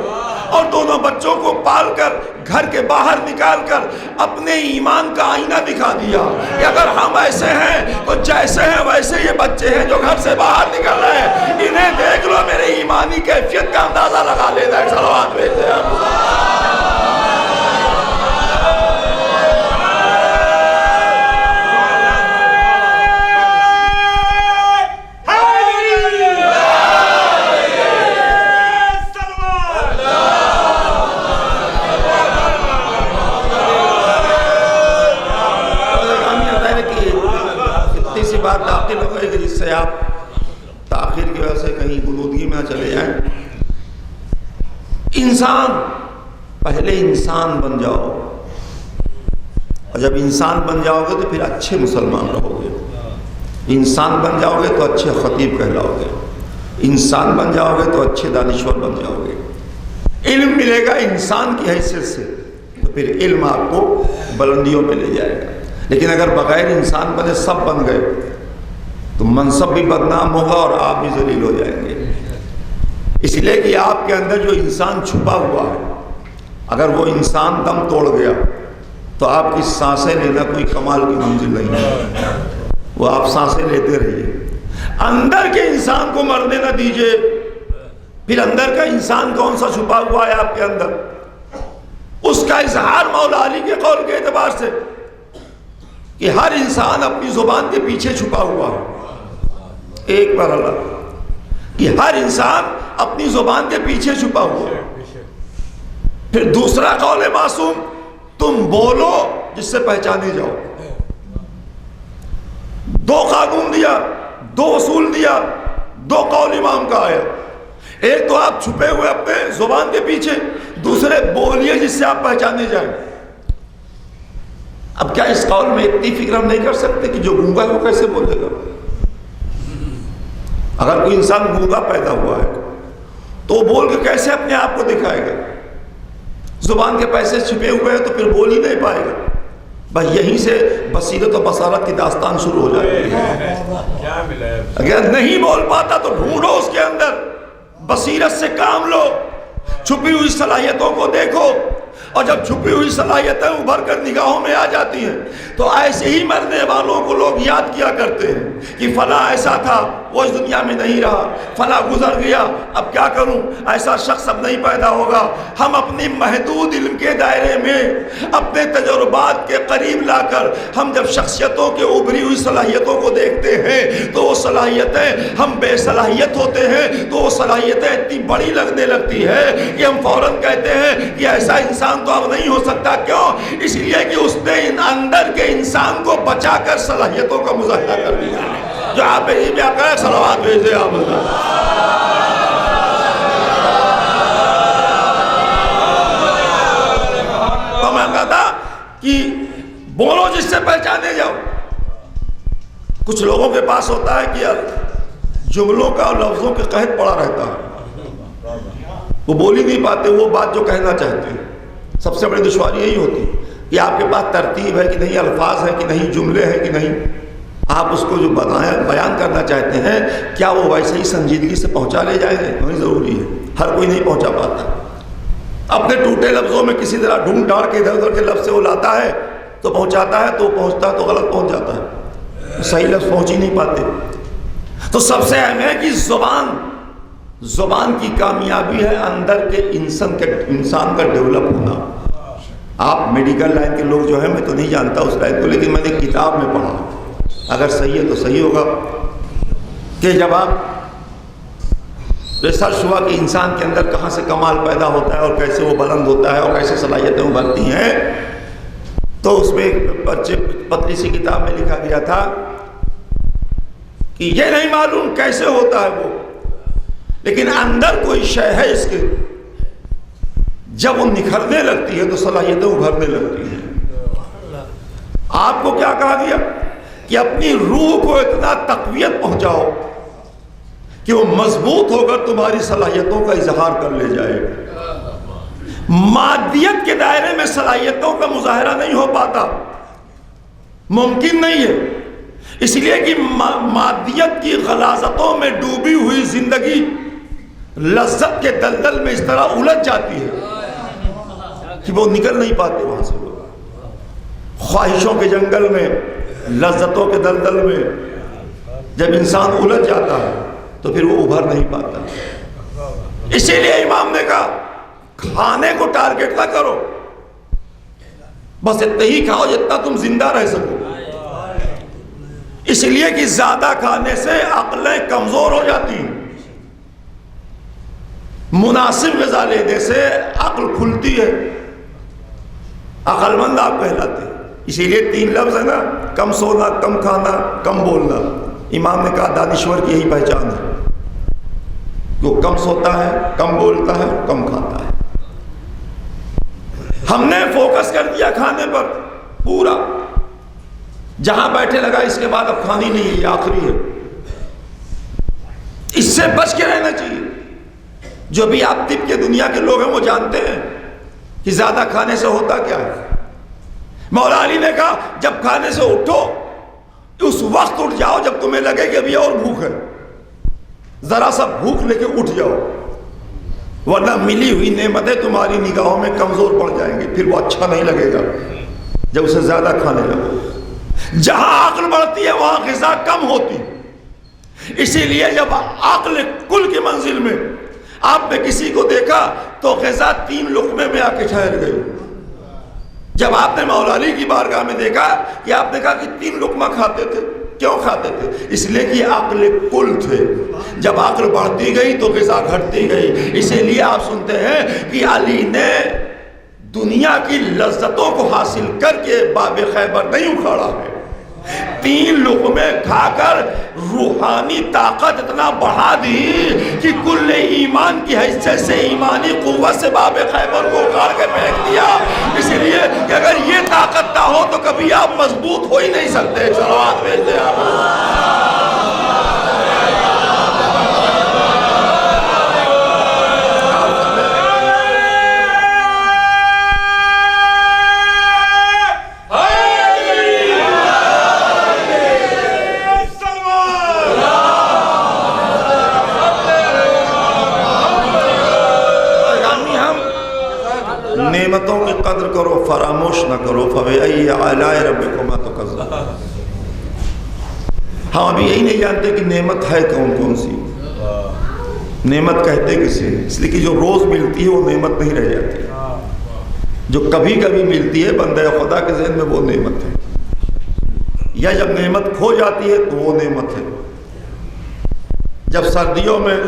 اور دونوں بچوں کو پال کر گھر کے باہر نکال کر اپنے ایمان کا آئینہ دکھا دیا کہ اگر ہم ایسے ہیں تو جیسے ہیں ویسے یہ بچے ہیں جو گھر سے باہر نکل رہے ہیں. انہیں دیکھ لو، میرے ایمانی کیفیت کا اندازہ لگا لینا ہے. صلوات بھیجتے ہیں. داخل ہو گئے کہ جس سے آپ تاخیر کی وجہ سے کہیں غنودگی میں نہ چلے جائیں. انسان، پہلے انسان بن جاؤ، اور جب انسان بن جاؤ گے تو پھر اچھے مسلمان رہو گے. انسان بن جاؤ گے تو اچھے خطیب کہلاؤ گے، انسان بن جاؤ گے تو اچھے دانشور بن جاؤ گے. علم ملے گا انسان کی حیثیت سے تو پھر علم آپ کو بلندیوں پہ لے جائے گا. لیکن اگر بغیر انسان بنے سب بن گئے تو منصب بھی بدنام ہوگا اور آپ بھی ذلیل ہو جائیں گے. اس لیے کہ آپ کے اندر جو انسان چھپا ہوا ہے، اگر وہ انسان دم توڑ گیا تو آپ کی سانسیں لینا کوئی کمال کی منزل نہیں ہے. وہ آپ سانسیں لیتے رہیے، اندر کے انسان کو مرنے نہ دیجیے. پھر اندر کا انسان کون سا چھپا ہوا ہے آپ کے اندر، اس کا اظہار مولا علی کے قول کے اعتبار سے کہ ہر انسان اپنی زبان کے پیچھے چھپا ہوا ہے. ایک مرحلہ کہ ہر انسان اپنی زبان کے پیچھے چھپا ہوا ہے. پھر دوسرا قول معصوم، تم بولو جس سے پہچانے جاؤ. دو قانون دیا، دو اصول دیا، دو قول امام کا آیا. ایک تو آپ چھپے ہوئے اپنے زبان کے پیچھے، دوسرے بولیے جس سے آپ پہچانے جائیں. اب کیا اس قول میں اتنی فکر ہم نہیں کر سکتے کہ جو گونگا ہے وہ کیسے بولے گا؟ اگر کوئی انسان گونگا پیدا ہوا ہے تو وہ بول کے کیسے اپنے آپ کو دکھائے گا؟ زبان کے پیسے چھپے ہوئے ہیں تو پھر بول ہی نہیں پائے گا. بس یہیں سے بصیرت و بصارت کی داستان شروع ہو جاتی ہے. اگر نہیں بول پاتا تو ڈھونڈو اس کے اندر، بصیرت سے کام لو، چھپی ہوئی صلاحیتوں کو دیکھو، اور جب چھپی ہوئی صلاحیتیں ابھر کر نگاہوں میں آ جاتی ہیں تو ایسے ہی مرنے والوں کو لوگ یاد کیا کرتے ہیں کہ فلاں ایسا تھا، وہ اس دنیا میں نہیں رہا، فلاں گزر گیا، اب کیا کروں، ایسا شخص اب نہیں پیدا ہوگا. ہم اپنی محدود علم کے دائرے میں اپنے تجربات کے قریب لا کر ہم جب شخصیتوں کے ابھری ہوئی صلاحیتوں کو دیکھتے ہیں تو وہ صلاحیتیں، ہم بے صلاحیت ہوتے ہیں تو وہ صلاحیتیں اتنی بڑی لگنے لگتی ہے کہ ہم فوراً کہتے ہیں کہ ایسا انسان تو اب نہیں ہو سکتا. کیوں؟ اس لیے کہ اس نے اندر کے انسان کو بچا کر صلاحیتوں کا مظاہرہ کر دیا. جو آپ صلوات بھیجے آپ تو میں کہتا کہ بولو جس سے پہچانے جاؤ. کچھ لوگوں کے پاس ہوتا ہے کہ جملوں کا اور لفظوں کے قحط پڑا رہتا ہے، وہ بول ہی نہیں پاتے وہ بات جو کہنا چاہتے ہیں. سب سے بڑی دشواری یہی ہوتی ہے کہ آپ کے پاس ترتیب ہے کہ نہیں، الفاظ ہے کہ نہیں، جملے ہیں کہ نہیں، آپ اس کو جو بیان کرنا چاہتے ہیں کیا وہ ویسے ہی سنجیدگی سے پہنچا لے جائیں گے؟ وہی ضروری ہے. ہر کوئی نہیں پہنچا پاتا. اپنے ٹوٹے لفظوں میں کسی طرح ڈھونڈ ڈھاڑ کے ادھر ادھر کے لفظ سے وہ لاتا ہے تو پہنچاتا ہے، تو پہنچتا ہے تو غلط پہنچ جاتا ہے، صحیح لفظ پہنچ ہی نہیں پاتے. تو سب سے اہم ہے کہ زبان کی کامیابی ہے اندر کے انسان کا ڈیولپ ہونا. آپ میڈیکل لائن کے لوگ جو ہیں، میں تو نہیں جانتا اس لائن کو، لیکن میں نے کتاب میں پڑھا، اگر صحیح ہے تو صحیح ہوگا، کہ جب آپ ریسرچ ہوا کہ انسان کے اندر کہاں سے کمال پیدا ہوتا ہے اور کیسے وہ بلند ہوتا ہے اور کیسے صلاحیتیں ابھرتی ہیں، تو اس میں ایک پتلی سی کتاب میں لکھا گیا تھا کہ یہ نہیں معلوم کیسے ہوتا ہے وہ، لیکن اندر کوئی شے ہے اس کے، جب وہ نکھرنے لگتی ہے تو صلاحیتیں ابھرنے لگتی ہیں. آپ کو کیا کہا گیا کہ اپنی روح کو اتنا تقویت پہنچاؤ کہ وہ مضبوط ہو کر تمہاری صلاحیتوں کا اظہار کر لے جائے. مادیت کے دائرے میں صلاحیتوں کا مظاہرہ نہیں ہو پاتا، ممکن نہیں ہے، اس لیے کہ مادیت کی غلاظتوں میں ڈوبی ہوئی زندگی لذت کے دلدل میں اس طرح الجھ جاتی ہے کہ وہ نکل نہیں پاتے وہاں سے. خواہشوں کے جنگل میں، لذتوں کے دلدل میں جب انسان الجھ جاتا ہے تو پھر وہ ابھر نہیں پاتا. اسی لیے امام نے کہا کھانے کو ٹارگٹ نہ کرو، بس اتنا ہی کھاؤ جتنا تم زندہ رہ سکو. اس لیے کہ زیادہ کھانے سے عقلیں کمزور ہو جاتی ہیں، مناسب غذا لینے سے عقل کھلتی ہے، عقل مند آپ کہلاتے ہیں. اسی لیے 3 لفظ ہے نا، کم سونا، کم کھانا، کم بولنا. امام نے کہا دانشور کی یہی پہچان ہے، وہ کم سوتا ہے، کم بولتا ہے، کم کھاتا ہے. ہم نے فوکس کر دیا کھانے پر پورا، جہاں بیٹھے لگا اس کے بعد اب کھانی نہیں ہے، یہ آخری ہے. اس سے بچ کے رہنا چاہیے. جو بھی آپ طب کے دنیا کے لوگ ہیں وہ جانتے ہیں کہ زیادہ کھانے سے ہوتا کیا ہے. مولا علی نے کہا جب کھانے سے اٹھو اس وقت اٹھ جاؤ جب تمہیں لگے کہ ابھی اور بھوک ہے، ذرا سا بھوک لے کے اٹھ جاؤ، ورنہ ملی ہوئی نعمتیں تمہاری نگاہوں میں کمزور پڑ جائیں گی، پھر وہ اچھا نہیں لگے گا جب اسے زیادہ کھانے لگو. جہاں عقل بڑھتی ہے وہاں غذا کم ہوتی. اسی لیے جب عقل کل کی منزل میں آپ نے کسی کو دیکھا تو غذا 3 لقمے میں آ کے ٹھہر گئی. جب آپ نے مولا علی کی بارگاہ میں دیکھا کہ آپ نے کہا کہ 3 لقمہ کھاتے تھے، کیوں کھاتے تھے؟ اس لیے کہ عقل کل تھے. جب عقل بڑھتی گئی تو غذا گھٹتی گئی. اسی لیے آپ سنتے ہیں کہ علی نے دنیا کی لذتوں کو حاصل کر کے باب خیبر نہیں اکھاڑا ہے، 3 لقمے کھا کر روحانی طاقت اتنا بڑھا دی کہ کل ایمان کی حیثیت سے ایمانی قوت سے باب خیبر کو اکھاڑ کے پھینک دیا. اس لیے کہ اگر یہ طاقت نہ ہو تو کبھی آپ مضبوط ہو ہی نہیں سکتے. صلوات بھیج دیں آپ. نعمتوں کی قدر کرو، فراموش نہ کرو. فَبِأَيِّ آلَاءِ رَبِّكُمَا تُكَذِّبَانِ. ہم ابھی یہی نہیں جانتے کہ نعمت ہے کون کون سی. نعمت کہتے کسے؟ اس لیے کہ جو روز ملتی ہے وہ نعمت نہیں رہ جاتی. جو کبھی کبھی ملتی ہے بندہ خدا کے ذہن میں وہ نعمت ہے. یا جب نعمت کھو جاتی ہے تو وہ نعمت ہے. جب سردیوں میں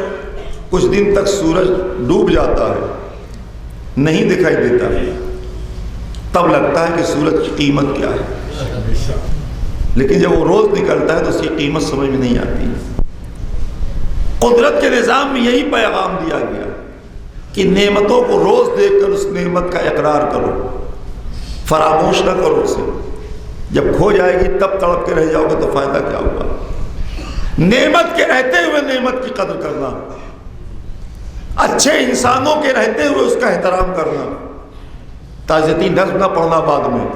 کچھ دن تک سورج ڈوب جاتا ہے، نہیں دکھائی دیتا ہے، تب لگتا ہے کہ سورج کی قیمت کیا ہے. لیکن جب وہ روز نکلتا ہے تو اس کی قیمت سمجھ میں نہیں آتی. قدرت کے نظام میں یہی پیغام دیا گیا کہ نعمتوں کو روز دیکھ کر اس نعمت کا اقرار کرو، فراموش نہ کرو اسے. جب کھو جائے گی تب تڑپ کے رہ جاؤ گے تو فائدہ کیا ہوگا. نعمت کے رہتے ہوئے نعمت کی قدر کرنا، اچھے انسانوں کے رہتے ہوئے اس کا احترام کرنا. تعزیتی نظم نہ پڑھنا بعد میں،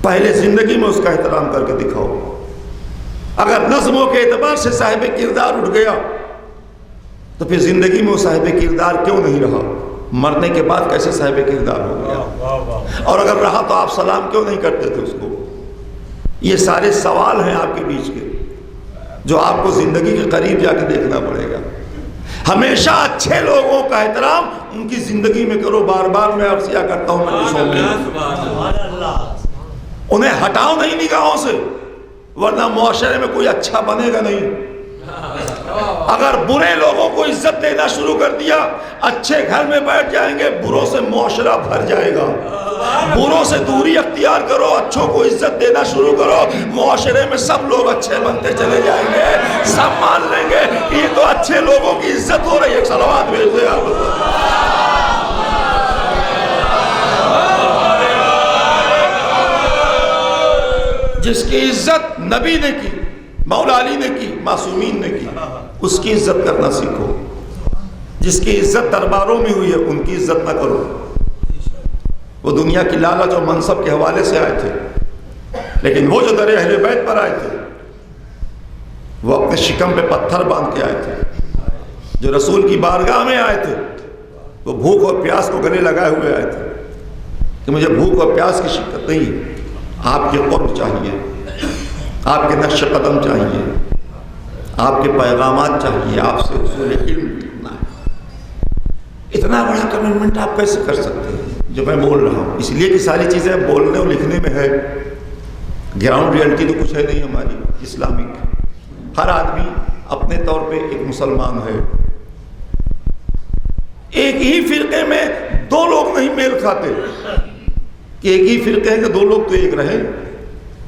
پہلے زندگی میں اس کا احترام کر کے دکھاؤ. اگر نظموں کے اعتبار سے صاحب کردار اٹھ گیا تو پھر زندگی میں وہ صاحب کردار کیوں نہیں رہا؟ مرنے کے بعد کیسے صاحب کردار ہو گیا؟ اور اگر رہا تو آپ سلام کیوں نہیں کرتے تھے اس کو؟ یہ سارے سوال ہیں آپ کے بیچ کے جو آپ کو زندگی کے قریب جا کے دیکھنا پڑے گا. ہمیشہ اچھے لوگوں کا احترام ان کی زندگی میں کرو. بار بار میں عرض کیا کرتا ہوں مجلسوں میں، انہیں ہٹاؤ نہیں نگاہوں سے، ورنہ معاشرے میں کوئی اچھا بنے گا نہیں. اگر برے لوگوں کو عزت دینا شروع کر دیا، اچھے گھر میں بیٹھ جائیں گے، بروں سے معاشرہ بھر جائے گا. بروں سے دوری اختیار کرو، اچھوں کو عزت دینا شروع کرو، معاشرے میں سب لوگ اچھے بنتے چلے جائیں گے. سب مان لیں گے کہ یہ تو اچھے لوگوں کی عزت ہو رہی ہے. صلوات بھیج دیں آپ. جس کی عزت نبی نے کی، مولا علی نے کی، معصومین نے کی، اس کی عزت کرنا سیکھو. جس کی عزت درباروں میں ہوئی ہے ان کی عزت نہ کرو. وہ دنیا کی لالچ اور منصب کے حوالے سے آئے تھے، لیکن وہ جو در اہل بیت پر آئے تھے وہ اپنے شکم پہ پتھر باندھ کے آئے تھے. جو رسول کی بارگاہ میں آئے تھے وہ بھوک اور پیاس کو گلے لگائے ہوئے آئے تھے کہ مجھے بھوک اور پیاس کی شکایت نہیں، آپ کے قرب چاہیے، آپ کے نقش قدم چاہیے، آپ کے پیغامات چاہیے، آپ سے اصول علم لکھنا ہے. اتنا بڑا کمٹمنٹ آپ کیسے کر سکتے ہیں جو میں بول رہا ہوں؟ اس لیے کہ ساری چیزیں بولنے اور لکھنے میں ہے، گراؤنڈ ریئلٹی تو کچھ ہے نہیں ہماری اسلامک. ہر آدمی اپنے طور پہ ایک مسلمان ہے. ایک ہی فرقے میں 2 لوگ نہیں میل کھاتے کہ ایک ہی فرقے ہیں کہ 2 لوگ تو ایک رہیں.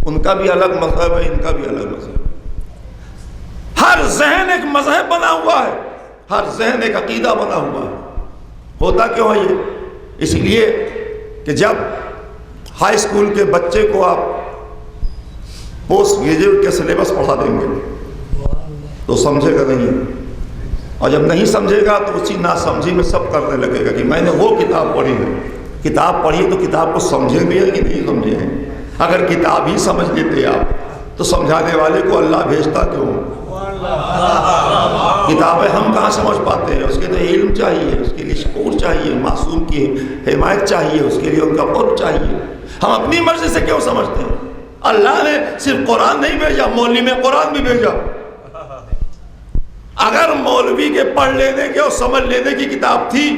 ان کا بھی الگ مذہب ہے، ان کا بھی الگ مذہب ہے. ہر ذہن ایک مذہب بنا ہوا ہے، ہر ذہن ایک عقیدہ بنا ہوا ہے. ہوتا کیوں ہے یہ؟ اس لیے کہ جب ہائی اسکول کے بچے کو آپ پوسٹ گریجویٹ کے سلیبس پڑھا دیں گے تو سمجھے گا نہیں، اور جب نہیں سمجھے گا تو اسی ناسمجھی میں سب کرنے لگے گا کہ میں نے وہ کتاب پڑھی ہے. کتاب پڑھی تو کتاب کو سمجھے بھی ہے کہ نہیں سمجھے ہیں؟ اگر کتاب ہی سمجھ لیتے آپ تو سمجھانے والے کو اللہ بھیجتا کیوں؟ کتابیں ہم کہاں سمجھ پاتے ہیں؟ اس کے تو علم چاہیے، اس کے لیے شعور چاہیے، معصوم کی حمایت چاہیے، اس کے لیے ان کا قرب چاہیے. ہم اپنی مرضی سے کیوں سمجھتے ہیں؟ اللہ نے صرف قرآن نہیں بھیجا، مولوی میں قرآن بھی بھیجا. اگر مولوی کے پڑھ لینے کے اور سمجھ لینے کی کتاب تھی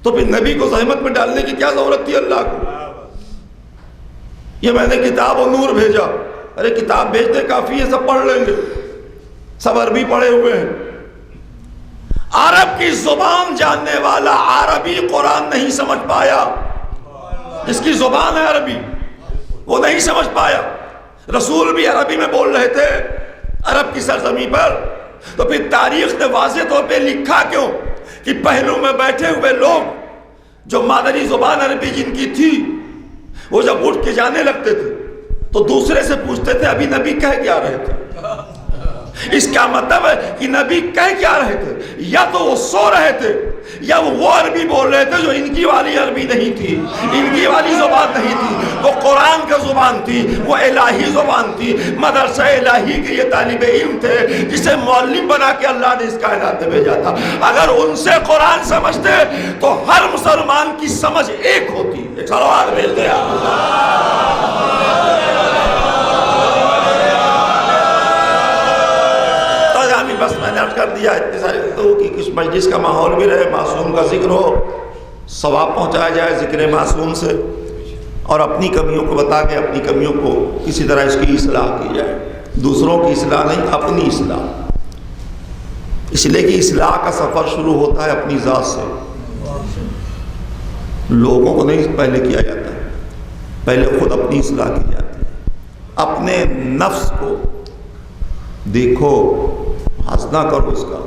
تو پھر نبی کو زحمت میں ڈالنے کی کیا ضرورت تھی اللہ کو؟ یہ میں نے کتاب و نور بھیجا. ارے کتاب بھیجنے کافی ہے، سب پڑھ لیں گے، سب عربی پڑھے ہوئے ہیں. عرب کی زبان جاننے والا عربی قرآن نہیں سمجھ پایا. جس کی زبان ہے عربی وہ نہیں سمجھ پایا. رسول بھی عربی میں بول رہے تھے عرب کی سرزمین پر، تو پھر تاریخ نے واضح طور پہ لکھا کیوں کہ پہلو میں بیٹھے ہوئے لوگ جو مادری زبان عربی جن کی تھی، وہ جب اٹھ کے جانے لگتے تھے تو دوسرے سے پوچھتے تھے ابھی نبی کہہ کیا رہے تھے. اس کا مطلب ہے کہ نبی کہہ کیا رہے تھے، یا تو وہ سو رہے تھے یا وہ عربی بول رہے تھے جو ان کی والی عربی نہیں تھی، ان کی والی زبان نہیں تھی. وہ قرآن کا زبان تھی، وہ الہی زبان تھی. مدرسہ الہی کے یہ طالب علم تھے جسے معلم بنا کے اللہ نے اس کائنات میں بھیجا تھا. اگر ان سے قرآن سمجھتے تو ہر مسلمان کی سمجھ ایک ہوتی. ایک سلوات بھیج دیا. بس میں نے عرض کر دیا اتنے سارے کہ کچھ مجلس کا ماحول بھی رہے، معصوم کا ذکر ہو، ثواب پہنچایا جائے ذکر معصوم سے، اور اپنی کمیوں کو بتا کے اپنی کمیوں کو کسی طرح اس کی اصلاح کی جائے. دوسروں کی اصلاح نہیں، اپنی اصلاح. اس لیے کہ اصلاح کا سفر شروع ہوتا ہے اپنی ذات سے. لوگوں کو نہیں پہلے کیا جاتا ہے، پہلے خود اپنی اصلاح کی جاتی ہے. اپنے نفس کو دیکھو، ہنسنا کرو اس کا.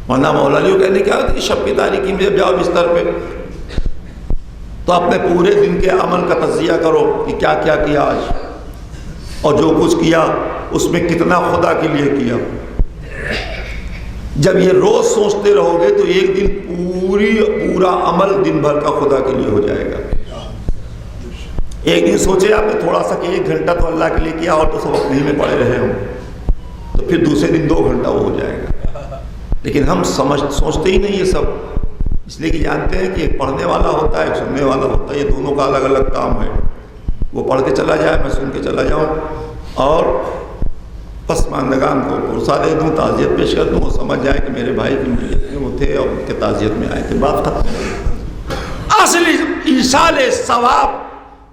ورنہ مولا علی کہنے کیا ہوتی ہے شب کی تاریکی میں جب جاؤ بستر پہ تو اپنے پورے دن کے عمل کا تجزیہ کرو کہ کیا کیا کیا آج، اور جو کچھ کیا اس میں کتنا خدا کے لیے کیا. جب یہ روز سوچتے رہو گے تو ایک دن پورا عمل دن بھر کا خدا کے لیے ہو جائے گا. ایک دن سوچے آپ نے تھوڑا سا کہ 1 گھنٹہ تو اللہ کے لیے کیا اور تو سب اپنے ہی میں پڑے رہے ہوں، تو پھر دوسرے دن 2 گھنٹہ وہ ہو جائے گا. لیکن ہم سوچتے ہی نہیں یہ سب، اس لیے کہ جانتے ہیں کہ ایک پڑھنے والا ہوتا ہے ایک سننے والا ہوتا ہے. یہ دونوں کا الگ الگ کام ہے. وہ پڑھ کے چلا جائے، میں سن کے چلا جاؤں اور پسماندگان کو پرسا دے دوں، تعزیت پیش کر دوں، وہ سمجھ جائے کہ میرے بھائی کی میت میں وہ تھے اور ان کے تعزیت میں آئے تھے. بات ختم. اصلی ایصال ثواب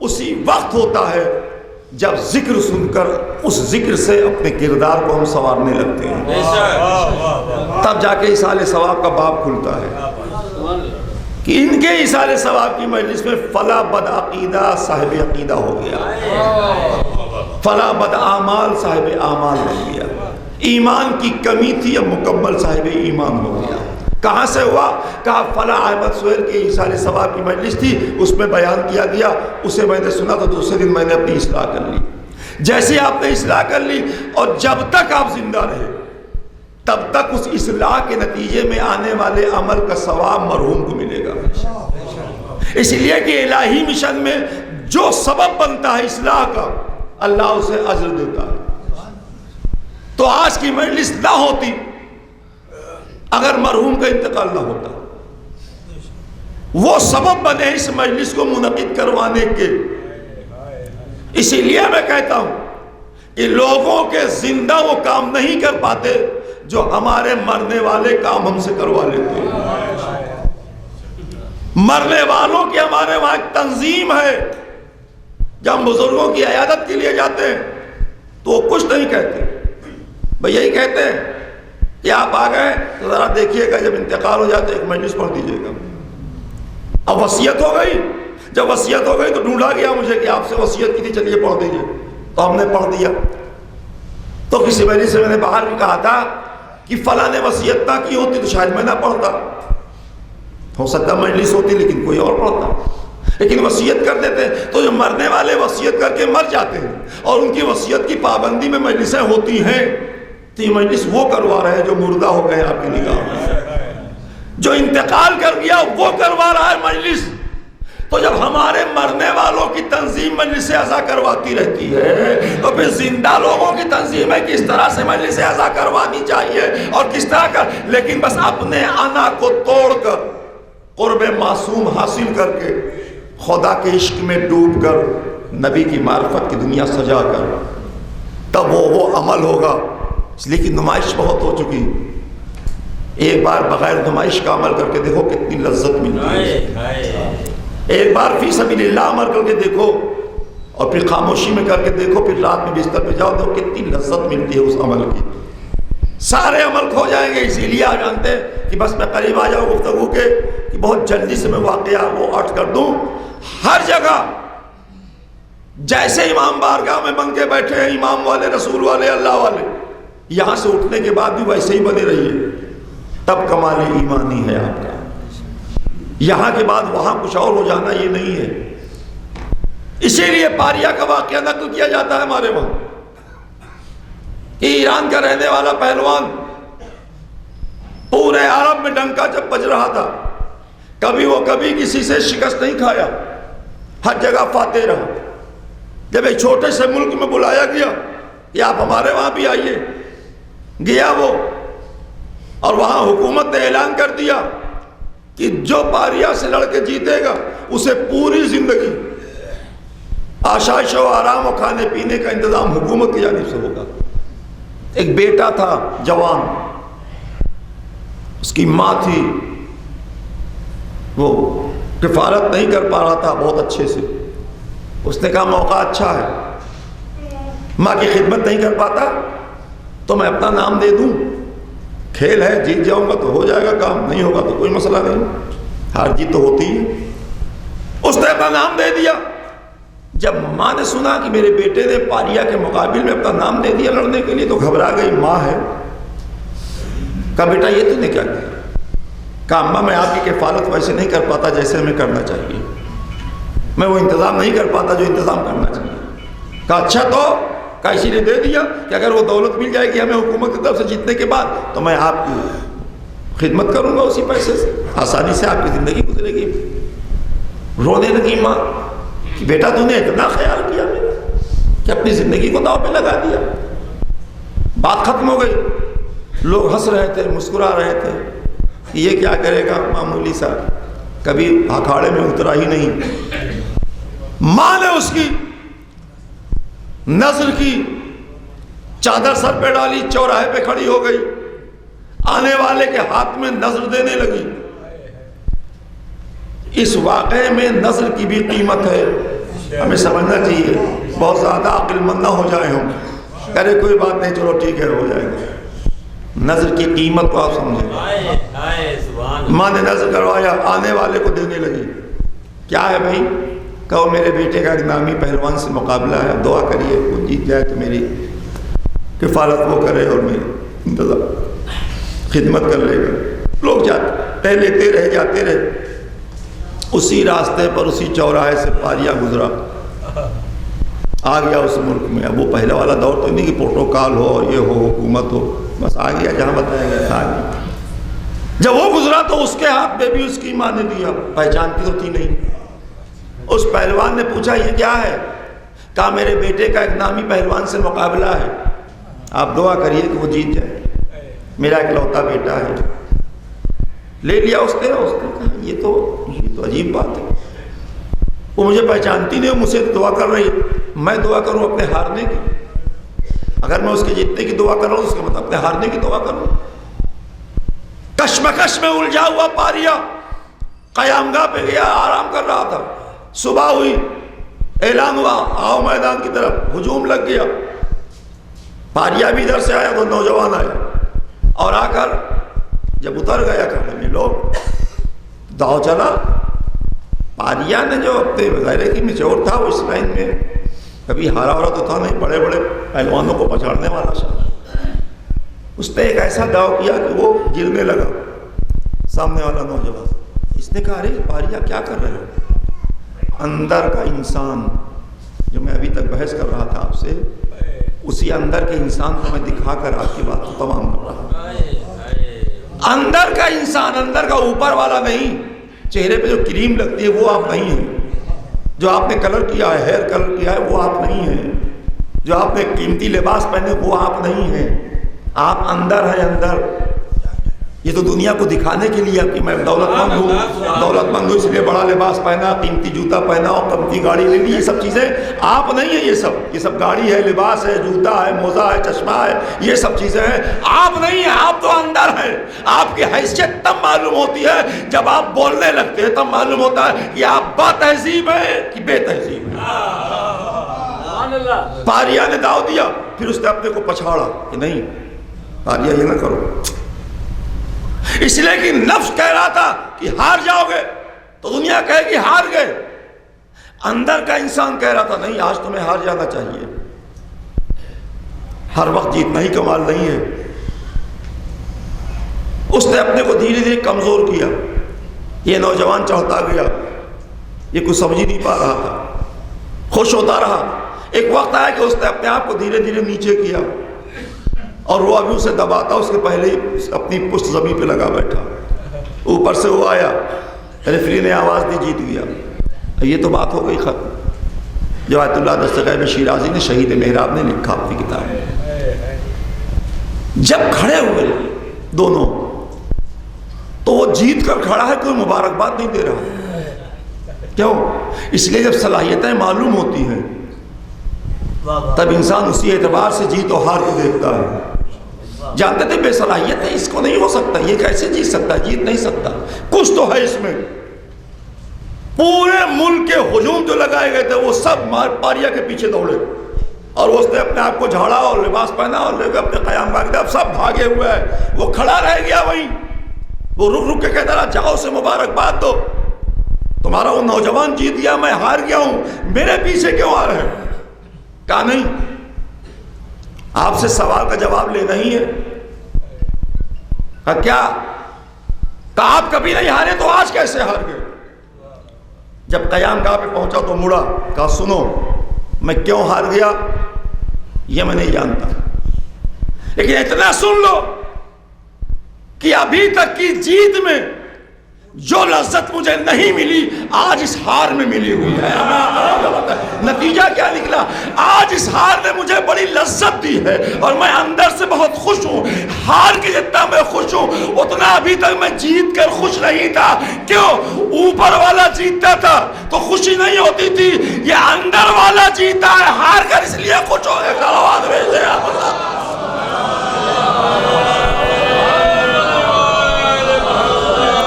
اسی وقت ہوتا ہے جب ذکر سن کر اس ذکر سے اپنے کردار کو ہم سنوارنے لگتے ہیں، تب جا کے ایصال ثواب کا باب کھلتا ہے. کہ ان کے ایصال ثواب کی مجلس میں فلا بد عقیدہ صاحب عقیدہ ہو گیا، فلا بد اعمال صاحب اعمال بن گیا. ایمان کی کمی تھی اب مکمل صاحب ایمان ہو گیا. کہاں سے ہوا؟ کہا فلاں احمد سہیل کی ایصال ثواب کی مجلس تھی، اس میں بیان کیا گیا، اسے میں نے سنا تو دوسرے دن میں نے اپنی اصلاح کر لی. جیسے آپ نے اصلاح کر لی اور جب تک آپ زندہ رہے تب تک اس اصلاح کے نتیجے میں آنے والے عمل کا ثواب مرحوم کو ملے گا. اس لیے کہ الہی مشن میں جو سبب بنتا ہے اصلاح کا اللہ اسے اجر دیتا ہے. تو آج کی مجلس نہ ہوتی اگر مرحوم کا انتقال نہ ہوتا. وہ سبب بنے اس مجلس کو منعقد کروانے کے. اسی لیے میں کہتا ہوں کہ لوگوں کے زندہ وہ کام نہیں کر پاتے جو ہمارے مرنے والے کام ہم سے کروا لیتے ہیں. مرنے والوں کی ہمارے وہاں ایک تنظیم ہے. جب ہم بزرگوں کی عیادت کے لیے جاتے ہیں تو وہ کچھ نہیں کہتے، بھئی یہی کہتے ہیں کہ آپ آ گئے تو ذرا دیکھیے گا، جب انتقال ہو جائے تو ایک مجلس پڑھ دیجیے گا. اب وصیت ہو گئی، جب وصیت ہو گئی تو ڈھونڈا گیا مجھے کہ آپ سے وصیت کی تھی، چلیے پڑھ دیجیے. تو ہم نے پڑھ دیا. تو کسی مجلس سے میں نے باہر بھی کہا تھا کہ فلاں نے وصیت نہ کی ہوتی تو شاید میں نہ پڑھتا. ہو سکتا مجلس ہوتی لیکن کوئی اور پڑھتا. لیکن وصیت کر دیتے تو جو مرنے والے وصیت کر کے مر جاتے ہیں اور ان کی وصیت کی پابندی میں مجلسیں ہوتی ہیں، تو یہ مجلس وہ کروا رہے ہیں جو مردہ ہو گئے آپ کی نگاہ میں. جو انتقال کر گیا وہ کروا رہا ہے مجلس. تو جب ہمارے مرنے والوں کی تنظیم مجلس اعزا کرواتی رہتی ہے تو پھر زندہ لوگوں کی تنظیم ہے کس طرح سے مجلس اعزا کروانی چاہیے اور کس طرح کر. لیکن بس اپنے انا کو توڑ کر قرب معصوم حاصل کر کے خدا کے عشق میں ڈوب کر نبی کی معرفت کی دنیا سجا کر تب وہ عمل ہوگا. اس لیے کہ نمائش بہت ہو چکی. ایک بار بغیر نمائش کا عمل کر کے دیکھو کتنی لذت ملتی ہے. ایک بار فی سبیل اللہ عمل کر کے دیکھو اور پھر خاموشی میں کر کے دیکھو، پھر رات میں بستر پہ جاؤ دیکھو کتنی لذت ملتی ہے اس عمل کی. سارے عمل کھو جائیں گے. اسی لیے آپ جانتے ہیں کہ بس میں قریب آ جاؤں گفتگو کے کہ بہت جلدی سے میں واقعہ وہ اٹھ کر دوں. ہر جگہ جیسے امام بارگاہ میں بن کے بیٹھے ہیں، امام والے، رسول والے، اللہ والے، یہاں سے اٹھنے کے بعد بھی ویسے ہی بنے رہیے، تب کمال ایمانی ہے آپ کا۔ یہاں کے بعد وہاں کچھ اور ہو جانا یہ نہیں ہے۔ اسی لیے پاریا کا واقعہ نقل کیا جاتا ہے ہمارے وہاں کہ ایران کا رہنے والا پہلوان پورے عرب میں ڈنکا جب بج رہا تھا، کبھی کسی سے شکست نہیں کھایا، ہر جگہ فاتح رہا۔ جب ایک چھوٹے سے ملک میں بلایا گیا کہ آپ ہمارے وہاں بھی آئیے، گیا وہ، اور وہاں حکومت نے اعلان کر دیا کہ جو پاریا سے لڑ کے جیتے گا اسے پوری زندگی آشائش و آرام و کھانے پینے کا انتظام حکومت کی جانب سے ہوگا۔ ایک بیٹا تھا جوان، اس کی ماں تھی، وہ کفالت نہیں کر پا رہا تھا بہت اچھے سے۔ اس نے کہا موقع اچھا ہے، ماں کی خدمت نہیں کر پاتا تو میں اپنا نام دے دوں، کھیل ہے، جیت جاؤں گا تو ہو جائے گا کام، نہیں ہوگا تو کوئی مسئلہ نہیں، ہار جیت تو ہوتی ہے۔ اس نے اپنا نام دے دیا۔ جب ماں نے سنا کہ میرے بیٹے نے پاریا کے مقابل میں اپنا نام دے دیا لڑنے کے لیے تو گھبرا گئی، ماں ہے۔ کہا بیٹا یہ تو نے کیا کیا؟ کہا اماں میں آپ کی کفالت ویسے نہیں کر پاتا جیسے ہمیں کرنا چاہیے، میں وہ انتظام نہیں کر پاتا جو انتظام کرنا چاہیے۔ کہا اچھا تو؟ کہا اسی لیے دے دیا کہ اگر وہ دولت مل جائے گی ہمیں حکومت کی طرف سے جیتنے کے بعد تو میں آپ کی خدمت کروں گا اسی پیسے سے، آسانی سے آپ کی زندگی گزرے گی۔ رونے لگی ماں کہ بیٹا تو نے اتنا خیال کیا میرا کہ اپنی زندگی کو داؤ پہ لگا دیا۔ بات ختم ہو گئی، لوگ ہنس رہے تھے، مسکرا رہے تھے کہ یہ کیا کرے گا معمولی سا، کبھی اکھاڑے میں اترا ہی نہیں۔ ماں نے اس کی نظر کی چادر سر پہ ڈالی، چوراہے پہ کھڑی ہو گئی، آنے والے کے ہاتھ میں نظر دینے لگی۔ اس واقعے میں نظر کی بھی قیمت ہے، ہمیں سمجھنا چاہیے، بہت زیادہ عقل مند نہ ہو جائے ہم، کرے کوئی بات نہیں چلو ٹھیک ہے ہو جائے گا۔ نظر کی قیمت کو آپ سمجھیں۔ ماں نے نظر کروایا، آنے والے کو دینے لگی۔ کیا ہے بھائی؟ کہو میرے بیٹے کا ایک نامی پہلوان سے مقابلہ ہے، دعا کریے وہ جیت جائے تو میری کفالت وہ کرے اور میری انتظام خدمت کر لے گا۔ لوگ جاتے لیتے رہے، جاتے رہے۔ اسی راستے پر اسی چوراہے سے پاریا گزرا، آ گیا اس ملک میں۔ اب وہ پہلے والا دور تو نہیں کہ پروٹوکال ہو اور یہ ہو حکومت ہو، بس آ گیا جہاں بتایا گیا تھا۔ جب وہ گزرا تو اس کے ہاتھ میں بھی اس کی ماں نے دیا، پہچانتی تو تھی نہیں۔ اس پہلوان نے پوچھا یہ کیا ہے؟ کہا میرے بیٹے کا ایک نامی پہلوان سے مقابلہ ہے، آپ دعا کریے کہ وہ جیت جائے، میرا اکلوتا بیٹا ہے۔ لے لیا اس نے کہا یہ تو عجیب بات ہے، وہ مجھے پہچانتی نہیں، مجھ سے دعا کر رہی ہے، میں دعا کروں اپنے ہارنے کی؟ اگر میں اس کے جیتنے کی دعا کر رہا ہوں اس کا مطلب اپنے ہارنے کی دعا کروں۔ کشمکش میں الجھا ہوا پاریا قیام گاہ پہ گیا، آرام کر رہا تھا۔ صبح ہوئی، اعلان ہوا آؤ میدان کی طرف، ہجوم لگ گیا۔ پاریا بھی ادھر سے آیا تو نوجوان آیا اور آ کر جب اتر گیا کھڑے میں لوگ، داؤ چلا۔ پاریا نے جو اپنے غیرے کی نچوڑ تھا وہ اس لائن میں کبھی ہارا ہوا تو تھا نہیں، بڑے بڑے پہلوانوں کو پچاڑنے والا شخص۔ اس نے ایک ایسا داؤ کیا کہ وہ گرنے لگا سامنے والا نوجوان۔ اس نے کہا ارے پاریا کیا کر رہے ہو؟ اندر کا انسان جو میں ابھی تک بحث کر رہا تھا آپ سے، اسی اندر کے انسان کو میں دکھا کر آپ کی بات کو تمام کر رہا ہوں۔ اندر کا انسان، اندر کا اوپر والا نہیں۔ چہرے پہ جو کریم لگتی ہے وہ آپ نہیں ہیں، جو آپ نے کلر کیا ہے، ہیئر کلر کیا ہے وہ آپ نہیں ہیں، جو آپ نے قیمتی لباس پہنے وہ آپ نہیں ہیں، آپ اندر ہیں اندر۔ یہ تو دنیا کو دکھانے کے لیے کہ میں دولت مند ہوں اس لیے بڑا لباس پہنا، قیمتی جوتا پہنا اور قیمتی گاڑی لے لی، یہ سب چیزیں آپ نہیں ہیں۔ یہ سب گاڑی ہے، لباس ہے، جوتا ہے، موزہ ہے، چشمہ ہے، یہ سب چیزیں ہیں، آپ نہیں ہیں۔ آپ تو اندر ہیں۔ آپ کی حیثیت تب معلوم ہوتی ہے جب آپ بولنے لگتے ہیں، تب معلوم ہوتا ہے کہ آپ با تہذیب ہیں کہ بے تہذیب ہیں۔ پاریا نے داؤ دیا، پھر اس نے اپنے کو پچھاڑا کہ نہیں پاریا یہ نہ کرو، اس لیے کہ نفس کہہ رہا تھا کہ ہار جاؤ گے تو دنیا کہے گی ہار گئے، اندر کا انسان کہہ رہا تھا نہیں آج تمہیں ہار جانا چاہیے، ہر وقت جیتنا ہی کمال نہیں ہے۔ اس نے اپنے کو دھیرے دھیرے کمزور کیا، یہ نوجوان چڑھتا گیا، یہ کچھ سمجھ ہی نہیں پا رہا تھا، خوش ہوتا رہا۔ ایک وقت آیا کہ اس نے اپنے آپ کو دھیرے دھیرے نیچے کیا، اور وہ ابھی اسے دباتا اس کے پہلے ہی اپنی پشت زمین پہ لگا بیٹھا۔ اوپر سے وہ آیا، ریفری نے آواز دی، جیت گیا۔ یہ تو بات ہو گئی ختم، جو آیت اللہ دستگیر شیرازی نے شہید محراب نے لکھا اپنی کتاب میں۔ جب کھڑے ہوئے دونوں تو وہ جیت کر کھڑا ہے، کوئی مبارکباد نہیں دے رہا۔ کیوں؟ اس لیے جب صلاحیتیں معلوم ہوتی ہیں تب انسان اسی اعتبار سے جیت و ہار کو دیکھتا ہے۔ جانتے تھے بے صلاحیت ہے، اس کو نہیں ہو سکتا، یہ کیسے جیت سکتا ہے، جیت نہیں سکتا، کچھ تو ہے اس میں۔ پورے ملک کے ہجوم جو لگائے گئے تھے وہ سب پاریا کے پیچھے دوڑے، اور اس نے اپنے آپ کو جھاڑا اور لباس پہنا اور لے کے اپنے قیام باغ اب سب بھاگے ہوئے ہیں، وہ کھڑا رہ گیا وہیں۔ وہ رک رک کے کہتا رہا جاؤ اسے مبارکباد دو، تمہارا وہ نوجوان جیت گیا، میں ہار گیا ہوں، میرے پیچھے کیوں آ رہے ہیں؟ کہا نہیں، آپ سے سوال کا جواب لینا ہی ہے۔ کہا کیا؟ کہا آپ کبھی نہیں ہارے تو آج کیسے ہار گئے؟ جب قیام گاہ پہ پہنچا تو مڑا، کہا سنو میں کیوں ہار گیا یہ میں نہیں جانتا، لیکن اتنا سن لو کہ ابھی تک کی جیت میں جو لذت مجھے نہیں ملی آج اس ہار میں ملی ہوئی ہے۔ نتیجہ کیا نکلا؟ آج اس ہار نے مجھے بڑی لذت دی ہے اور میں اندر سے بہت خوش ہوں۔ ہار کے جتنا میں خوش ہوں اتنا ابھی تک میں جیت کر خوش نہیں تھا۔ کیوں؟ اوپر والا جیتتا تھا تو خوشی نہیں ہوتی تھی، یہ اندر والا جیتا ہے ہار کر اس لیے خوش ہو گئے۔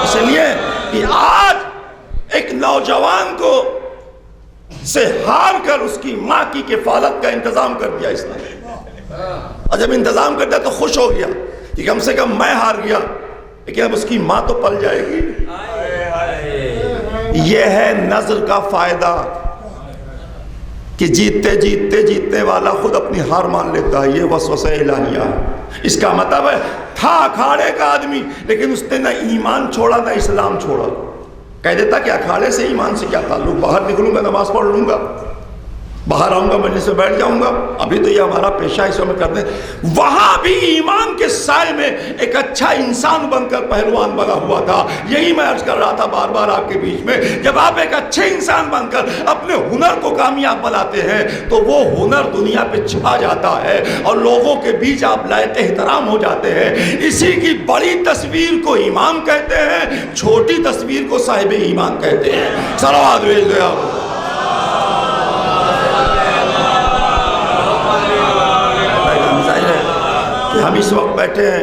اس لیے کہ آج ایک نوجوان کو سے ہار کر اس کی ماں کی کفالت کا انتظام کر دیا اس نے، اور جب انتظام کر دیا تو خوش ہو گیا کہ کم سے کم میں ہار گیا لیکن اب اس کی ماں تو پل جائے گی۔ یہ ہے نظر کا فائدہ کہ جیتتے جیتتے جیتنے والا خود اپنی ہار مان لیتا ہے۔ یہ وسوسہ الہیہ ہے۔ اس کا مطلب ہے تھا اکھاڑے کا آدمی لیکن اس نے نہ ایمان چھوڑا نہ اسلام چھوڑا۔ کہہ دیتا کہ اکھاڑے سے ایمان سے کیا تعلق، باہر نکلوں گا نماز پڑھ لوں گا، باہر آؤں گا مجلس میں بیٹھ جاؤں گا، ابھی تو یہ ہمارا پیشہ ہے، اس میں کر دیں۔ وہاں بھی ایمان کے سائے میں ایک اچھا انسان بن کر پہلوان بنا ہوا تھا۔ یہی میں عرض کر رہا تھا بار بار آپ کے بیچ میں، جب آپ ایک اچھے انسان بن کر اپنے ہنر کو کامیاب بناتے ہیں تو وہ ہنر دنیا پہ چھا جاتا ہے اور لوگوں کے بیچ آپ لائق احترام ہو جاتے ہیں۔ اسی کی بڑی تصویر کو ایمان کہتے ہیں، چھوٹی تصویر کو صاحب ایمان کہتے ہیں۔ صلوات بھیج دیں آپ۔ ہم اس وقت بیٹھے ہیں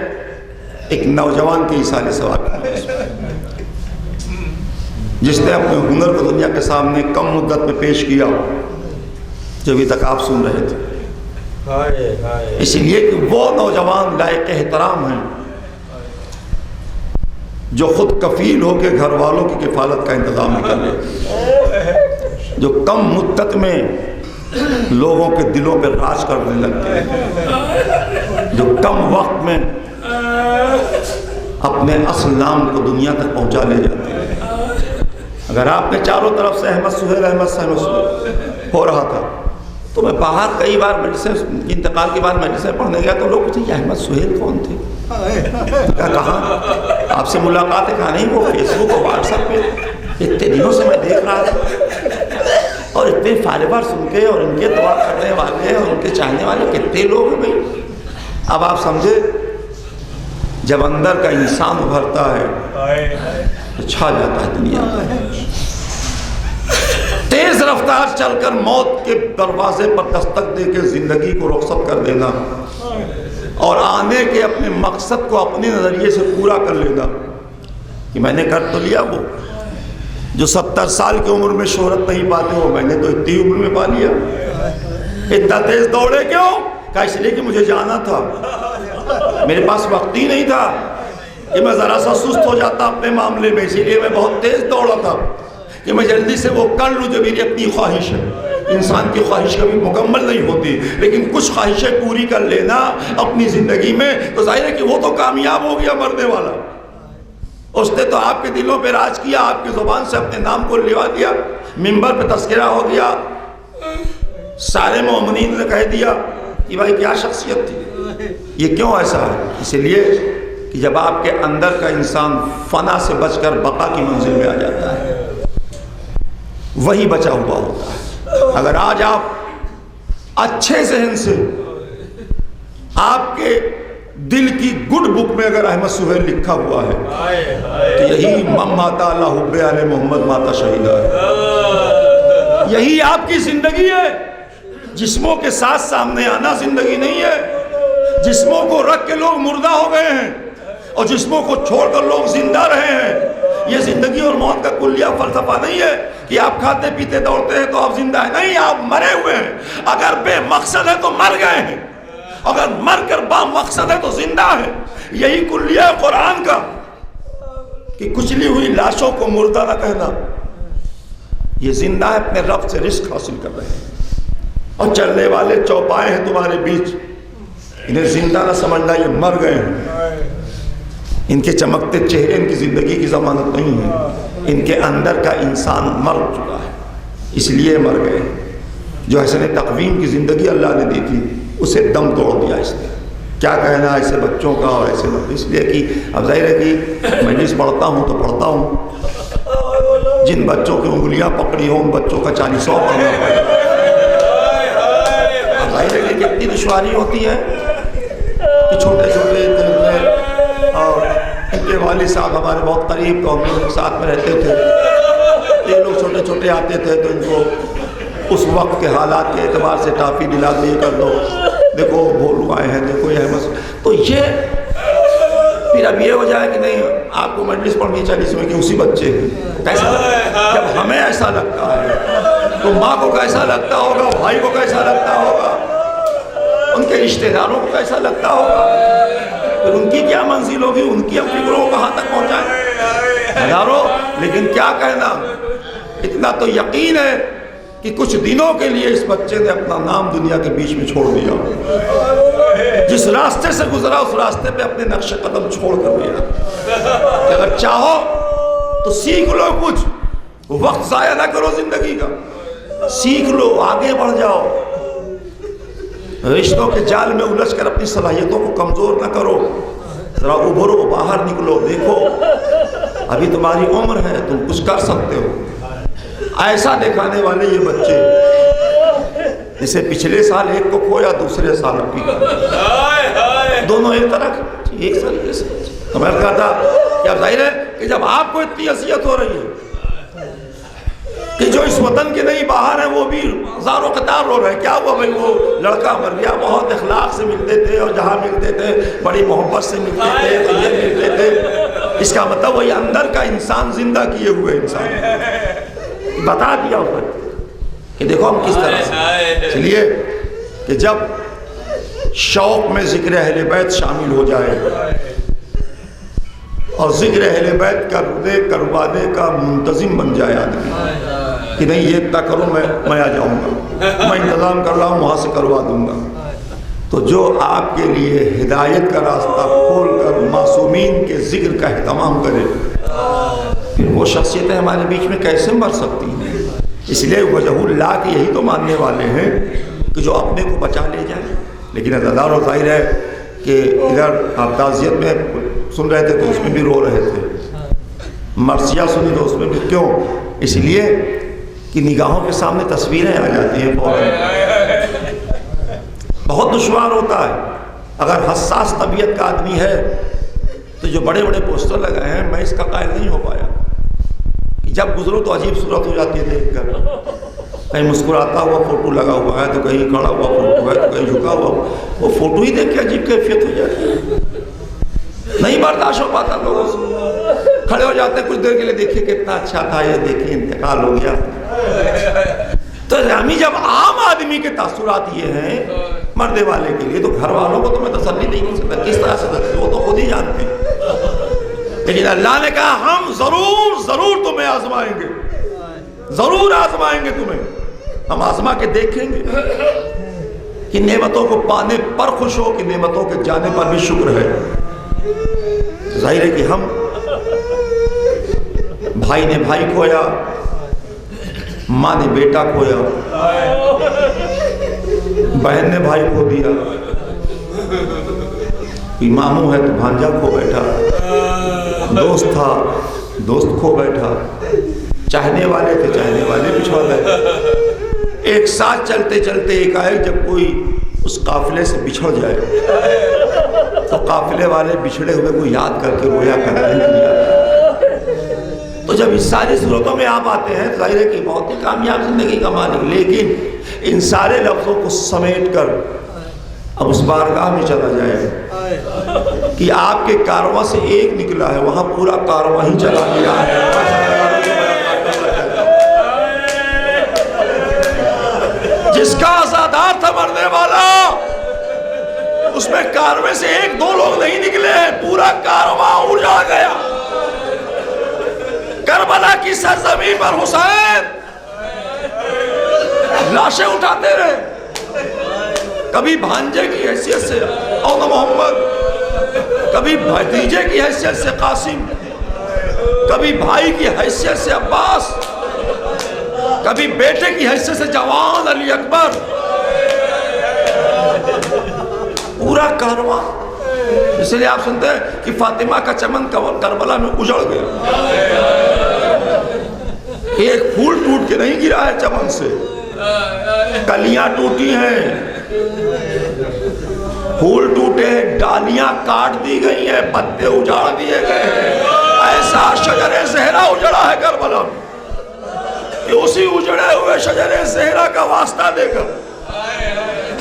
ایک نوجوان کے ایصال ثواب جس نے اپنے ہنر کو دنیا کے سامنے کم مدت میں پیش کیا جو ابھی تک آپ سن رہے تھے۔ اس لیے کہ وہ نوجوان لائق احترام ہیں جو خود کفیل ہو کے گھر والوں کی کفالت کا انتظام کر لے، جو کم مدت میں لوگوں کے دلوں پہ راج کرنے لگتے ہیں، جو کم وقت میں اپنے اصل نام کو دنیا تک پہنچا لے جاتے ہیں۔ اگر آپ نے چاروں طرف سے احمد سہیل ہو رہا تھا تو میں باہر کئی بار مجلسیں انتقال کے بعد مجلسیں پڑھنے گیا تو لوگ پوچھتے یہ احمد سہیل کون تھے؟ کہا آپ سے ملاقات ہے؟ کہا نہیں وہ فیس بک اور واٹس ایپ پہ اتنے دنوں سے میں دیکھ رہا تھا اور اتنے فالوور سن کے اور ان کے دعا کرنے والے اور ان کے چاہنے والے کتنے لوگ ہیں بھائی۔ اب آپ سمجھے جب اندر کا انسان ابھرتا ہے تو چھا جاتا ہے دنیا میں۔ تیز رفتار چل کر موت کے دروازے پر دستک دے کے زندگی کو رخصت کر دینا اور آنے کے اپنے مقصد کو اپنے نظریے سے پورا کر لینا کہ میں نے کر تو لیا، وہ جو 70 سال کی عمر میں شہرت نہیں پاتے ہو میں نے تو اتنی عمر میں پا لیا۔ اتنا تیز دوڑے کیوں؟ کہا اس لیے کہ مجھے جانا تھا، میرے پاس وقت ہی نہیں تھا کہ میں ذرا سا سست ہو جاتا اپنے معاملے میں، اسی لیے میں بہت تیز دوڑا تھا۔ کہ میں جلدی سے وہ کر لوں جو میری اپنی خواہش ہے. انسان کی خواہش کبھی مکمل نہیں ہوتی، لیکن کچھ خواہشیں پوری کر لینا اپنی زندگی میں تو ظاہر ہے کہ وہ تو کامیاب ہو گیا مرنے والا. اس نے تو آپ کے دلوں پہ راج کیا، آپ کی زبان سے اپنے نام کو لوا دیا، منبر پہ تذکرہ ہو گیا، سارے مومنین نے کہہ دیا کہ بھائی کیا شخصیت تھی. یہ کیوں ایسا ہے؟ اس لیے کہ جب آپ کے اندر کا انسان فنا سے بچ کر بقا کی منزل میں آ جاتا ہے، وہی بچا ہوا ہوتا ہے. اگر آج آپ اچھے ذہن سے آپ کے دل کی گڈ بک میں اگر احمد سہیل لکھا ہوا ہے تو یہی مم ماتا اللہ حب علی محمد ماتا شہیدہ ہے. یہی آپ کی زندگی ہے. جسموں کے ساتھ سامنے آنا زندگی نہیں ہے. جسموں کو رکھ کے لوگ مردہ ہو گئے ہیں اور جسموں کو چھوڑ کر لوگ زندہ رہے ہیں. یہ زندگی اور موت کا کلیہ فلسفہ نہیں ہے کہ آپ کھاتے پیتے دوڑتے ہیں تو آپ زندہ ہیں. نہیں، آپ مرے ہوئے ہیں. اگر بے مقصد ہے تو مر گئے ہیں، اگر مر کر با مقصد ہے تو زندہ ہے. یہی کلیہ قرآن کا کہ کچلی ہوئی لاشوں کو مردہ نہ کہنا. یہ زندہ ہے، اپنے رب سے رزق حاصل کر رہے ہیں. اور چلنے والے چوپائے ہیں تمہارے بیچ، انہیں زندہ نہ سمجھنا، یہ مر گئے ہیں. ان کے چمکتے چہرے ان کی زندگی کی ضمانت نہیں ہے. ان کے اندر کا انسان مر چکا ہے، اس لیے مر گئے. جو حسن تقویم کی زندگی اللہ نے دی تھی اسے دم توڑ دیا اس نے. کیا کہنا ایسے بچوں کا اور ایسے اس لیے کہ اب ظاہر ہے کہ مجلس پڑھتا ہوں تو پڑھتا ہوں، جن بچوں کی انگلیاں پکڑی ہوں ان بچوں کا 40 پڑھنا پڑے. ظاہر ہے کہ کتنی دشواری ہوتی ہے کہ چھوٹے چھوٹے اور ان کے والد صاحب ہمارے بہت قریب تو ہم لوگ ساتھ میں رہتے تھے. یہ لوگ چھوٹے چھوٹے آتے تھے تو ان کو اس وقت کے حالات کے اعتبار سے ٹافی دلا دو، یہ کر دو، دیکھو بھولو آئے ہیں، دیکھو یہ احمد. تو یہ پھر اب یہ ہو جائے کہ نہیں آپ کو مجلس پڑھنی چاہیے اس میں کہ اسی بچے ہیں. کیسا جب ہمیں ایسا لگتا ہے تو ماں کو کیسا لگتا ہوگا، بھائی کو کیسا لگتا ہوگا، ان کے رشتہ داروں کو کیسا لگتا ہوگا. پھر ان کی کیا منزل ہوگی، ان کی فکروں کو کہاں تک پہنچائیں ہزاروں. لیکن کیا کہنا، اتنا تو یقین ہے کہ کچھ دنوں کے لیے اس بچے نے اپنا نام دنیا کے بیچ میں چھوڑ دیا. جس راستے سے گزرا اس راستے پہ اپنے نقش قدم چھوڑ کر گیا. اگر چاہو تو سیکھ لو، کچھ وقت ضائع نہ کرو زندگی کا، سیکھ لو، آگے بڑھ جاؤ. رشتوں کے جال میں الجھ کر اپنی صلاحیتوں کو کمزور نہ کرو. ذرا ابھرو، باہر نکلو، دیکھو ابھی تمہاری عمر ہے، تم کچھ کر سکتے ہو. ایسا دکھانے والے یہ بچے جسے پچھلے سال ایک کو کھویا، دوسرے سال اپنی دونوں ایک طرح ایک طریقے سے. تو میں کہا تھا کہ اب ظاہر ہے کہ جب آپ کو اتنی اذیت ہو رہی ہے کہ جو اس وطن کے نہیں باہر ہیں وہ بھی زار و قطار رو رہے ہیں. کیا ہوا بھائی، وہ لڑکا مر گیا، بہت اخلاق سے ملتے تھے اور جہاں ملتے تھے بڑی محبت سے ملتے تھے، تو یہ ملتے تھے. اس کا مطلب وہی اندر کا انسان زندہ کیے ہوئے انسان بتا دیا اوپر کہ دیکھو ہم کس طرح سے. اس لیے کہ جب شوق میں ذکر اہل بیت شامل ہو جائے اور ذکر اہل بیت کروانے کا منتظم بن جائے آدمی کہ نہیں یہ اتنا کروں میں آ جاؤں گا، میں انتظام کر رہا ہوں وہاں سے کروا دوں گا، تو جو آپ کے لیے ہدایت کا راستہ کھول کر معصومین کے ذکر کا اہتمام کرے، پھر وہ شخصیتیں ہمارے بیچ میں کیسے مر سکتی ہیں. اس لیے وجہ اللہ کے یہی تو ماننے والے ہیں کہ جو اپنے کو بچا لے جائیں. لیکن ازادار و ظاہر ہے کہ ادھر آپ تعزیت میں سن رہے تھے تو اس میں بھی رو رہے تھے، مرثیہ سنی تو اس میں بھی. کیوں؟ اس لیے کہ نگاہوں کے سامنے تصویریں آ جاتی ہیں فوراً. بہت دشوار ہوتا ہے. اگر حساس طبیعت کا آدمی ہے تو جو بڑے بڑے پوسٹر لگائے ہیں میں اس کا قائل نہیں ہو پایا کہ جب گزرو تو عجیب صورت ہو جاتی ہے دیکھ کر. کہیں مسکراتا ہوا فوٹو لگا ہوا ہے تو کہیں کھڑا ہوا فوٹو ہے تو کہیں جھکا ہوا، وہ فوٹو ہی دیکھ کے عجیب کیفیت ہو جاتی ہے. نہیں برداشت ہو پاتا لوگوں سے. کھڑے ہو جاتے ہیں کچھ دیر کے لیے، دیکھیے کتنا اچھا تھا، یہ دیکھیے انتقال ہو گیا. تو ہمیں جب عام آدمی کے تاثرات یہ ہیں مردے والے کے لیے، تو گھر والوں کو تو میں تسلی نہیں کر سکتا کس طرح سے، وہ تو خود ہی جانتے ہیں. لیکن اللہ نے کہا ہم ضرور تمہیں آزمائیں گے. ضرور آزمائیں گے تمہیں. ہم آزما کے دیکھیں گے کہ نعمتوں کو پانے پر خوش ہو کہ نعمتوں کے جانے پر بھی شکر ہے. ظاہر ہے کہ ہم بھائی نے بھائی کھویا, ماں نے بیٹا کھویا, بہن نے بھائی کھو دیا, ماموں ہے تو بھانجا کھو بیٹھا, دوست تھا دوست کھو بیٹھا, چاہنے والے تھے چاہنے والے پچھڑ گئے. ایک ساتھ چلتے چلتے ایک آئے جب کوئی اس قافلے سے بچھڑ جائے تو قافلے والے بچھڑے ہوئے کو یاد کر کے رویا کرتے ہیں. تو جب اس ساری صورتوں میں آپ آتے ہیں ظاہر ہے کہ بہت ہی کامیاب زندگی کا مالک, لیکن ان سارے لفظوں کو سمیٹ کر اب اس بارگاہ میں چلا جائے کہ آپ کے کارواں سے ایک نکلا ہے, وہاں پورا کارواں ہی چلا گیا ہے. جس کا آزادار تھا مرنے والا, اس میں کارواں سے ایک دو لوگ نہیں نکلے, پورا کارواں اجڑ گیا. کربلا کی سرزمین پر حسین لاشیں اٹھاتے رہے, کبھی بھانجے کی حیثیت سے اول محمد, کبھی بھتیجے کی حیثیت سے قاسم, کبھی بھائی کی حیثیت سے عباس, کبھی بیٹے کی حیثیت سے جوان علی اکبر. پورا کارواں. اس لیے آپ سنتے ہیں کہ فاطمہ کا چمن کربلا میں اجڑ گیا. ایک پھول ٹوٹ کے نہیں گرا ہے چمن سے, کلیاں ٹوٹی ہیں, پھول ٹوٹے ہیں, ڈالیاں کاٹ دی گئی ہیں, پتے اجاڑ دیے گئے ہیں. ایسا شجر زہرا اجڑا ہے کربلا میں کہ اسی اجڑے ہوئے شجر زہرا کا واسطہ دے کر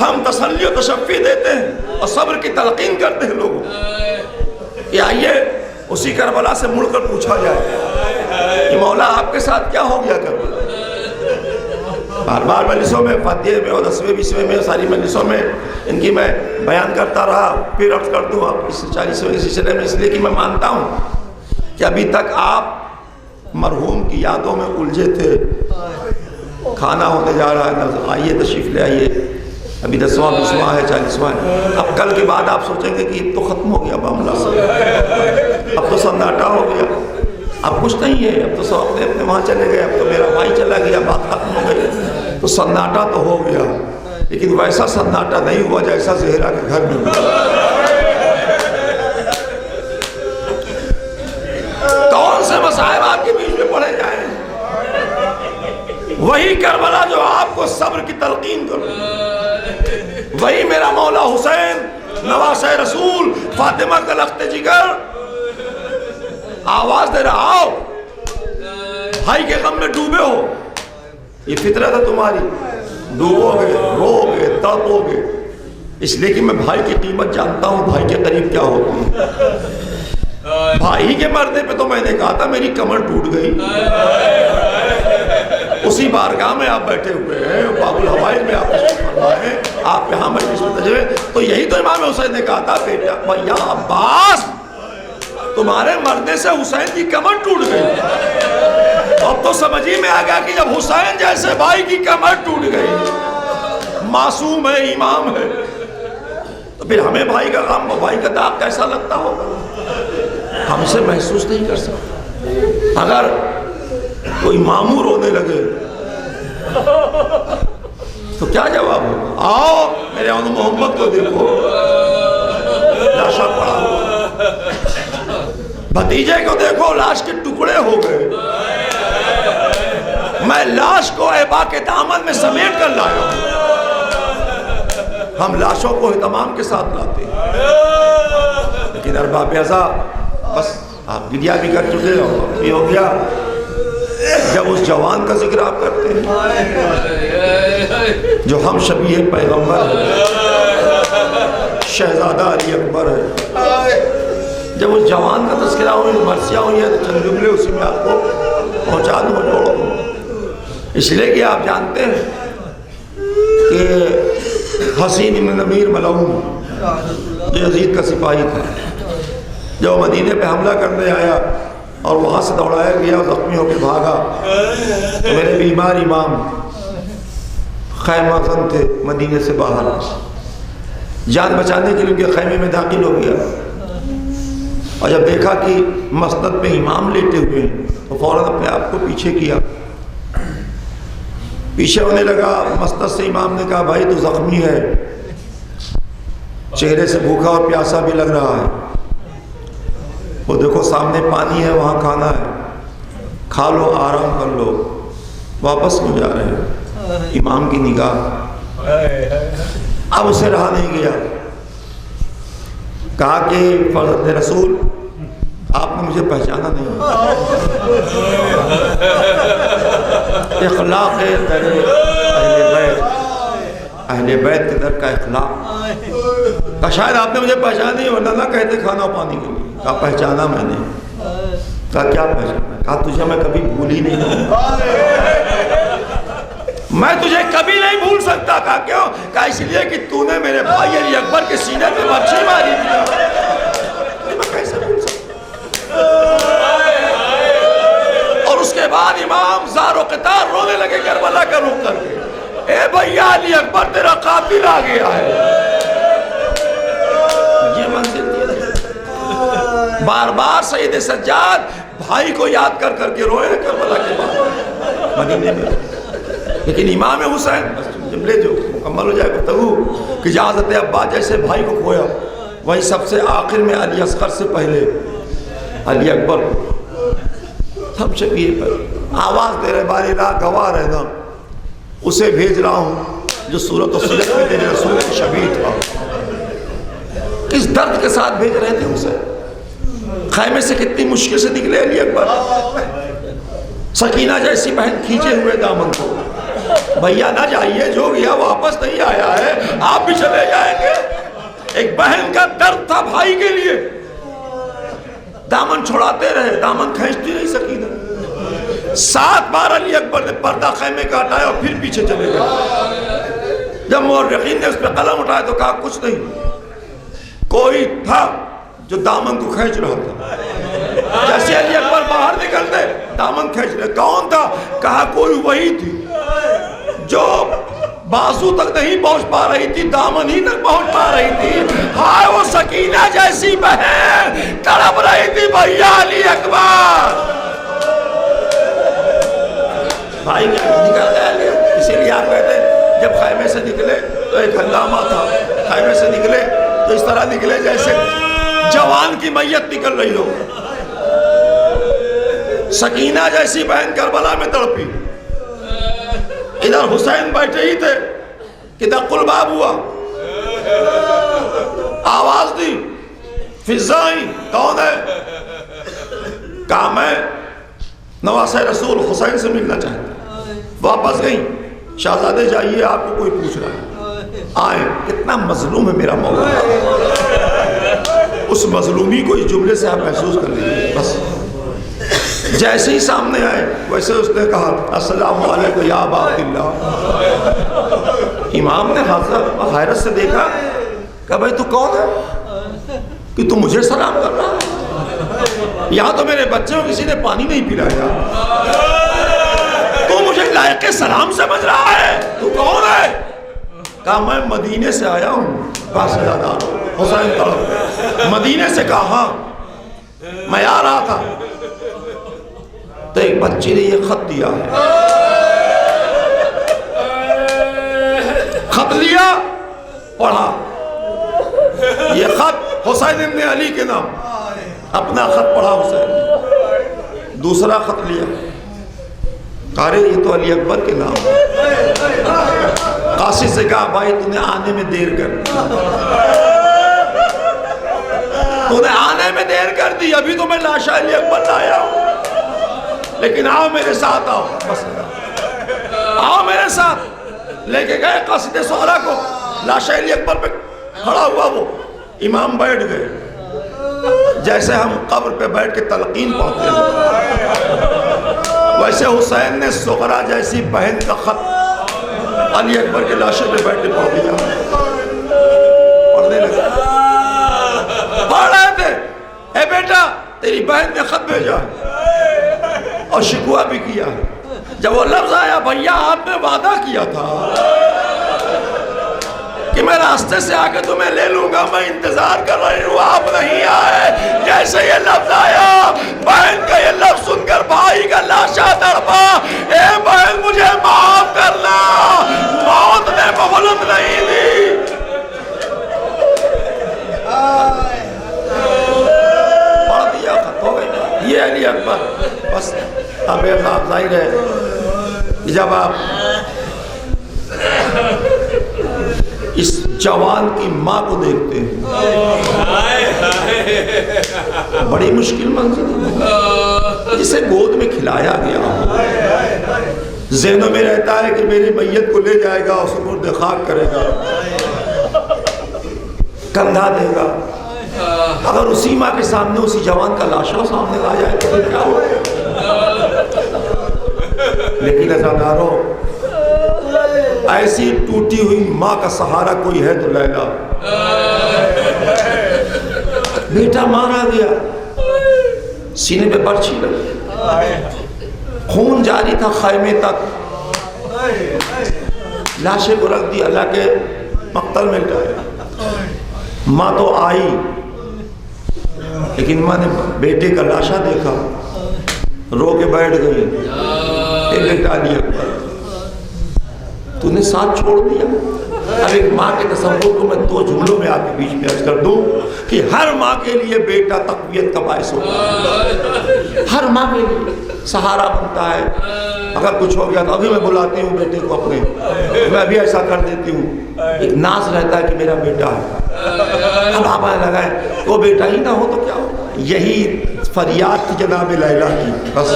ہم تسلی و تشفی دیتے ہیں اور صبر کی تلقین کرتے ہیں لوگوں کہ آئیے اسی کربلا سے مڑ کر پوچھا جائے کہ مولا آپ کے ساتھ کیا ہو گیا کربلا. بار بار مجلسوں میں فاتحے میں اور 10ویں 20ویں میں ساری مجلسوں میں ان کی میں بیان کرتا رہا, پھر عرض کر دوں آپ اس 40ویں سلسلے میں, اس لیے کہ میں مانتا ہوں کہ ابھی تک آپ مرحوم کی یادوں میں الجھے تھے. کھانا ہونے جا رہا ہے, آئیے تشریف لے آئیے, ابھی 10واں 20واں ہے 40واں ہے. اب کل کے بعد آپ سوچیں گے کہ اب تو ختم ہو گیا معاملہ سب, اب تو سناٹا ہو گیا, اب کچھ نہیں ہے, اب تو سب اپنے اپنے وہاں چلے گئے, اب تو میرا بھائی چلا گیا, بات ختم ہو گئی. تو سناٹا تو ہو گیا, لیکن ویسا سناٹا نہیں ہوا جیسا زہرا کے گھر میں ہوا. کون سے مصائب آپ کے بیچ میں پڑے جائیں, وہی کربلا جو آپ کو صبر کی تلقین کرے, وہی میرا مولا حسین نواسہ رسول فاطمہ کا لخت جگر آواز دے رہا, آؤ بھائی کے غم میں ڈوبے ہو, یہ فطرت ہے تمہاری, ڈوبو گے, رو گے, تڑپو گے, اس لیے کہ میں بھائی کی قیمت جانتا ہوں, بھائی کے قریب کیا ہوتی ہے. بھائی کے مرنے پہ تو میں نے کہا تھا میری کمر ٹوٹ گئی, اسی بارگاہ میں آپ بیٹھے ہوئے ہیں, باب الحوائج میں آپ فرمائے, آپ یہاں مجلس میں تجربے, تو یہی تو امام حسین نے کہا تھا بیٹا بھیا عباس تمہارے مرنے سے حسین کی کمر ٹوٹ گئی. اب تو سمجھ ہی میں آ گیا کہ جب حسین جیسے بھائی کی کمر ٹوٹ گئی, معصوم ہے, امام ہے, تو پھر ہمیں بھائی کا غم, بھائی کا داغ کیسا لگتا ہوگا, ہم اسے محسوس نہیں کر سکتے. اگر کوئی ماموں رونے لگے تو کیا جواب ہوگا, آؤ میرے اول محمد کو دیکھو لاشا پڑا ہوا, بھتیجے کو دیکھو لاش کے ٹکڑے ہو گئے, میں لاش کو عبا کے دامن میں سمیٹ کر لایا ہوں. ہم لاشوں کو اہتمام کے ساتھ لاتے ہیں, لیکن ارباب ازا بس آپ گریا بھی کر چکے ہو, یہ ہو گیا. جب اس جوان کا ذکر آپ کرتے ہیں جو ہم شبیہ پیغمبر ہے, شہزادہ علی اکبر ہے, جب اس جوان کا تذکرہ ہوئی, مرثیہ ہوئی ہے, تو چند جملے اسی میں آپ کو پہنچا دوں, جوڑ دوں. اس لیے کہ آپ جانتے ہیں کہ حسین بن نمیر ملعون جو یزید کا سپاہی تھا, جو مدینے پہ حملہ کرنے آیا اور وہاں سے دوڑایا گیا، زخمی ہو کے بھاگا. تو میرے بیمار امام خیمہ زن تھے مدینے سے باہر، جان بچانے کے لیے ان کے خیمے میں داخل ہو گیا، اور جب دیکھا کہ مسند پہ امام لیٹے ہوئے ہیں تو فوراً اپنے آپ کو پیچھے کیا. پیچھے ہونے لگا، مسند سے امام نے کہا بھائی تو زخمی ہے، چہرے سے بھوکا اور پیاسا بھی لگ رہا ہے، وہ دیکھو سامنے پانی ہے، وہاں کھانا ہے، کھا لو آرام کر لو. واپس کیوں جا رہے ہیں؟ امام کی نگاہ اب اسے رہا نہیں گیا. کہا کہ فرزند رسول آپ نے مجھے پہچانا نہیں. اخلاق ہے در اہل بیت کے در کا اخلاق. کہا شاید آپ نے مجھے پہچانا نہیں، ورنہ نہ کہتے کھانا پانی کے لیے. کہا پہچانا میں نے. کہا کیا پہچانا؟ کہا تجھے میں کبھی بھول ہی نہیں ہوں، میں تجھے کبھی نہیں بھول سکتا. کہا کیوں؟ کہا اس لیے کہ تو نے میرے بھائی علی اکبر کے سینے پہ برچھی ماری تھی، میں کیسے بھول سکتا. اور اس کے بعد امام زار و قطار رونے لگے کربلا کا رخ کر کے، اے بھیا علی اکبر تیرا قاتل آ گیا ہے. یہ منزل بار بار سید سجاد بھائی کو یاد کر کر کے روئے کربلا کے بعد مدینے میں. لیکن امام حسین جملے جو مکمل ہو جائے گفتگو کہ جہاں حضرت عباس جیسے بھائی کو کھویا، وہی سب سے آخر میں علی اصغر سے پہلے علی اکبر سب شبیہ پر آواز دے رہے باری لا گواہ رہنا اسے بھیج رہا ہوں جو صورت و صورت میں تیرے رسول کی شبیہ تھا. اس درد کے ساتھ بھیج رہے تھے اسے. خیمے سے کتنی مشکل سے نکلے علی اکبر، سکینہ جیسی بہن کھینچے ہوئے دامن کو. بھیا نہ جائیے، جو گیا واپس نہیں آیا ہے، آپ بھی چلے جائیں گے. ایک بہن کا درد تھا بھائی کے لیے. دامن چھوڑاتے رہے، دامن کھینچتی نہیں سکینہ. 7 بار علی اکبر نے پردہ خیمے کا ہٹایا اور پھر پیچھے چلے گئے. جب مورخین نے اس پہ قلم اٹھایا تو کہا کچھ نہیں، کوئی تھا جو دامن کو کھینچ رہا تھا. جیسے علی اکبر باہر نکلتے دامن کھینچ رہے. کون تھا؟ کہا کوئی وہی تھی جو بازو تک نہیں پہنچ پا رہی تھی، دامن ہی تک پہنچ پا رہی تھی. ہائے وہ سکینہ جیسی بہن تڑپ رہی تھی بھیا علی اکبر. بھائی نکل گئے. اسی لیے آپ کہتے ہیں جب خیمے سے نکلے تو ایک ہنگامہ تھا. خیمے سے نکلے تو اس طرح نکلے جیسے جوان کی میت نکل رہی ہو. سکینہ جیسی بہن کربلا میں تڑپی. ادھر حسین بیٹھے ہی تھے کہ دق الباب ہوا، آواز دی، فضا آئی. کون ہے؟ کہا میں نواسہ رسول حسین سے ملنا چاہتا. واپس گئی. شہزادے جائیے، آپ کو کوئی پوچھ رہا ہے. آئیں. کتنا مظلوم ہے میرا مولا. اس مظلومی کو اس جملے سے آپ محسوس کر لیجیے. بس جیسے ہی سامنے آئے ویسے اس نے کہا السلام علیکم یا ابا عبداللہ. امام نے حیرت سے دیکھا. کہا بھائی تو کون ہے کہ تو مجھے سلام کر رہا ہے؟ یہاں تو میرے بچے کو کسی نے پانی نہیں پلایا، تو مجھے لائق سلام سمجھ رہا ہے؟ تو کون ہے؟ کہا میں مدینے سے آیا ہوں باصلادار. حسین طرف مدینے سے. کہا ہاں میں آ رہا تھا تو ایک بچی نے یہ خط دیا ہے. خط لیا، پڑھا. یہ خط حسین ابن علی کے نام. اپنا خط پڑھا حسین. دوسرا خط لیا. کہا یہ تو علی اکبر کے نام. قاصد سے کہا بھائی تو نے آنے میں دیر کر دی، تو نے آنے میں دیر کر دی. ابھی تو میں لاشا علی اکبر لایا ہوں، لیکن آؤ میرے ساتھ. آؤ بس آؤ میرے ساتھ. لے کے گئے قاصد سہرا کو. لاشا علی اکبر پہ کھڑا ہوا وہ. امام بیٹھ گئے جیسے ہم قبر پہ بیٹھ کے تلقین پڑھتے ہیں، ویسے حسین نے سغرا جیسی بہن کا خط علی اکبر کے لاشے پہ بیٹھ کے پڑھ دیا. پڑھنے لگے. پڑھ رہے تھے اے بیٹا تیری بہن نے خط بھیجا ہے. اور شکوہ بھی کیا ہے. جب وہ لفظ آیا بھیا آپ نے وعدہ کیا تھا کہ میں راستے سے آ کے تمہیں لے لوں گا, میں انتظار کر رہی ہوں, آپ نہیں آئے. جیسے یہ لفظ آیا بہن کا یہ لفظ سن کر بھائی کا لاشا تڑپا, اے بہن مجھے معاف کرنا, موت نے مہلت نہیں دی. پڑھ دیا ختم ہو گئی. یہ علی اکبر بس. اب ایک آپ ظاہر ہے جب آپ اس جوان کی ماں کو دیکھتے ہیں, بڑی مشکل منظر ہے, جسے گود میں کھلایا گیا, ذہنوں میں رہتا ہے کہ میری میت کو لے جائے گا, اس کو خاک کرے گا, کندھا دے گا. اگر اسی ماں کے سامنے اسی جوان کا لاشا سامنے آ جائے تو کیا ہو. لیکن عزاداروں, ایسی ٹوٹی ہوئی ماں کا سہارا کوئی ہے تو لیلا. بیٹا مارا گیا, سینے پہ برچھی لگی, خون جاری تھا خیمے تک, لاشے کو رکھ دیا, اللہ کے مقتل میں لٹایا. ماں تو آئی, لیکن ماں نے بیٹے کا لاشا دیکھا, رو کے بیٹھ گئی. اے بیٹا علی اکبر, تو نے ساتھ چھوڑ دیا. اب ایک ماں کے تصور کو میں دو جملوں میں آپ کے بیچ میں عرض کر دوں کہ ہر ماں کے لیے بیٹا تقویت کا باعث ہوتا ہے, ہر ماں کے لیے سہارا بنتا ہے. اگر کچھ ہو گیا تو ابھی میں بلاتی ہوں بیٹے کو اپنے, میں ابھی ایسا کر دیتی ہوں. ایک ناز رہتا ہے کہ میرا بیٹا ہے. اب آپ آنے لگائیں وہ بیٹا ہی نہ ہو تو کیا ہو. یہی فریاد تھی جناب لیلا کی, بس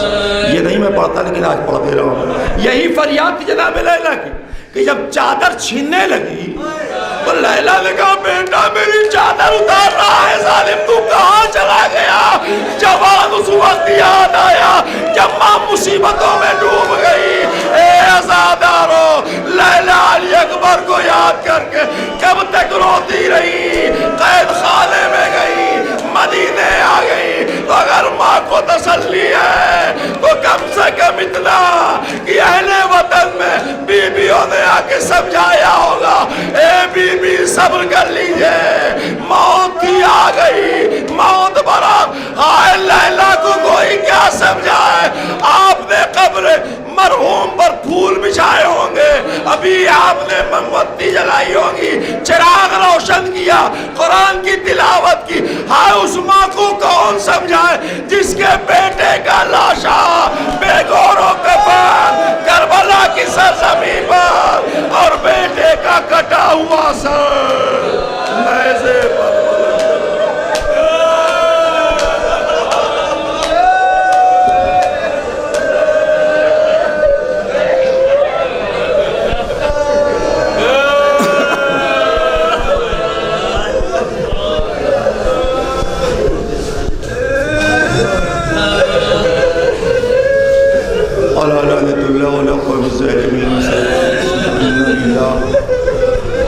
یہ نہیں میں پڑھتا لیکن آج پڑھ دے رہا ہوں. یہی فریاد تھی جناب لیلا کی کہ جب چادر چھیننے لگی تو لیلا نے کہا بیٹا میری چادر اتار رہا ہے, ظالم تو کہاں چلا گیا. جوان اس وقت یاد آیا جب ماں مصیبتوں میں ڈوب گئی. اے عزادارو, لیلا علی اکبر کو یاد کر کے کب تک روتی رہی. قید خانے میں گئی, مدینے آ گئی, تو اگر ماں کو تسلی ہے تو کم سے کم اتنا کہ اہل وطن میں بیویوں نے آ کے سمجھایا ہوگا, اے بی بی صبر کر لیجئے, موت کی آ گئی, موت برات. ہائے لیلا کو کوئی کیا سمجھائے. آپ نے قبر مرحوم پر پھول بچھائے ہوں گے, ابھی آپ نے موم بتی جلائی ہوگی, چراغ روشن کیا, قرآن کی تلاوت کی. ہائے اس ماں کو کون سمجھائے جس کے بیٹے کا لاشا بے گور و کفن کربلا کی سرزمین پر, اور بیٹے کا کٹا ہوا سر نیزے پر.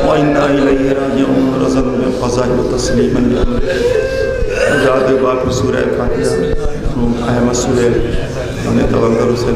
وَإِنَّا إِلَيْهِ رَاجِعُونَ. رَزَلُ بِالْفَضَائِلِ تَسْلِيمًا لِأَمْرِ. جاد باقی سورہ فاتحہ احمد سورہ ہم نے توقع سے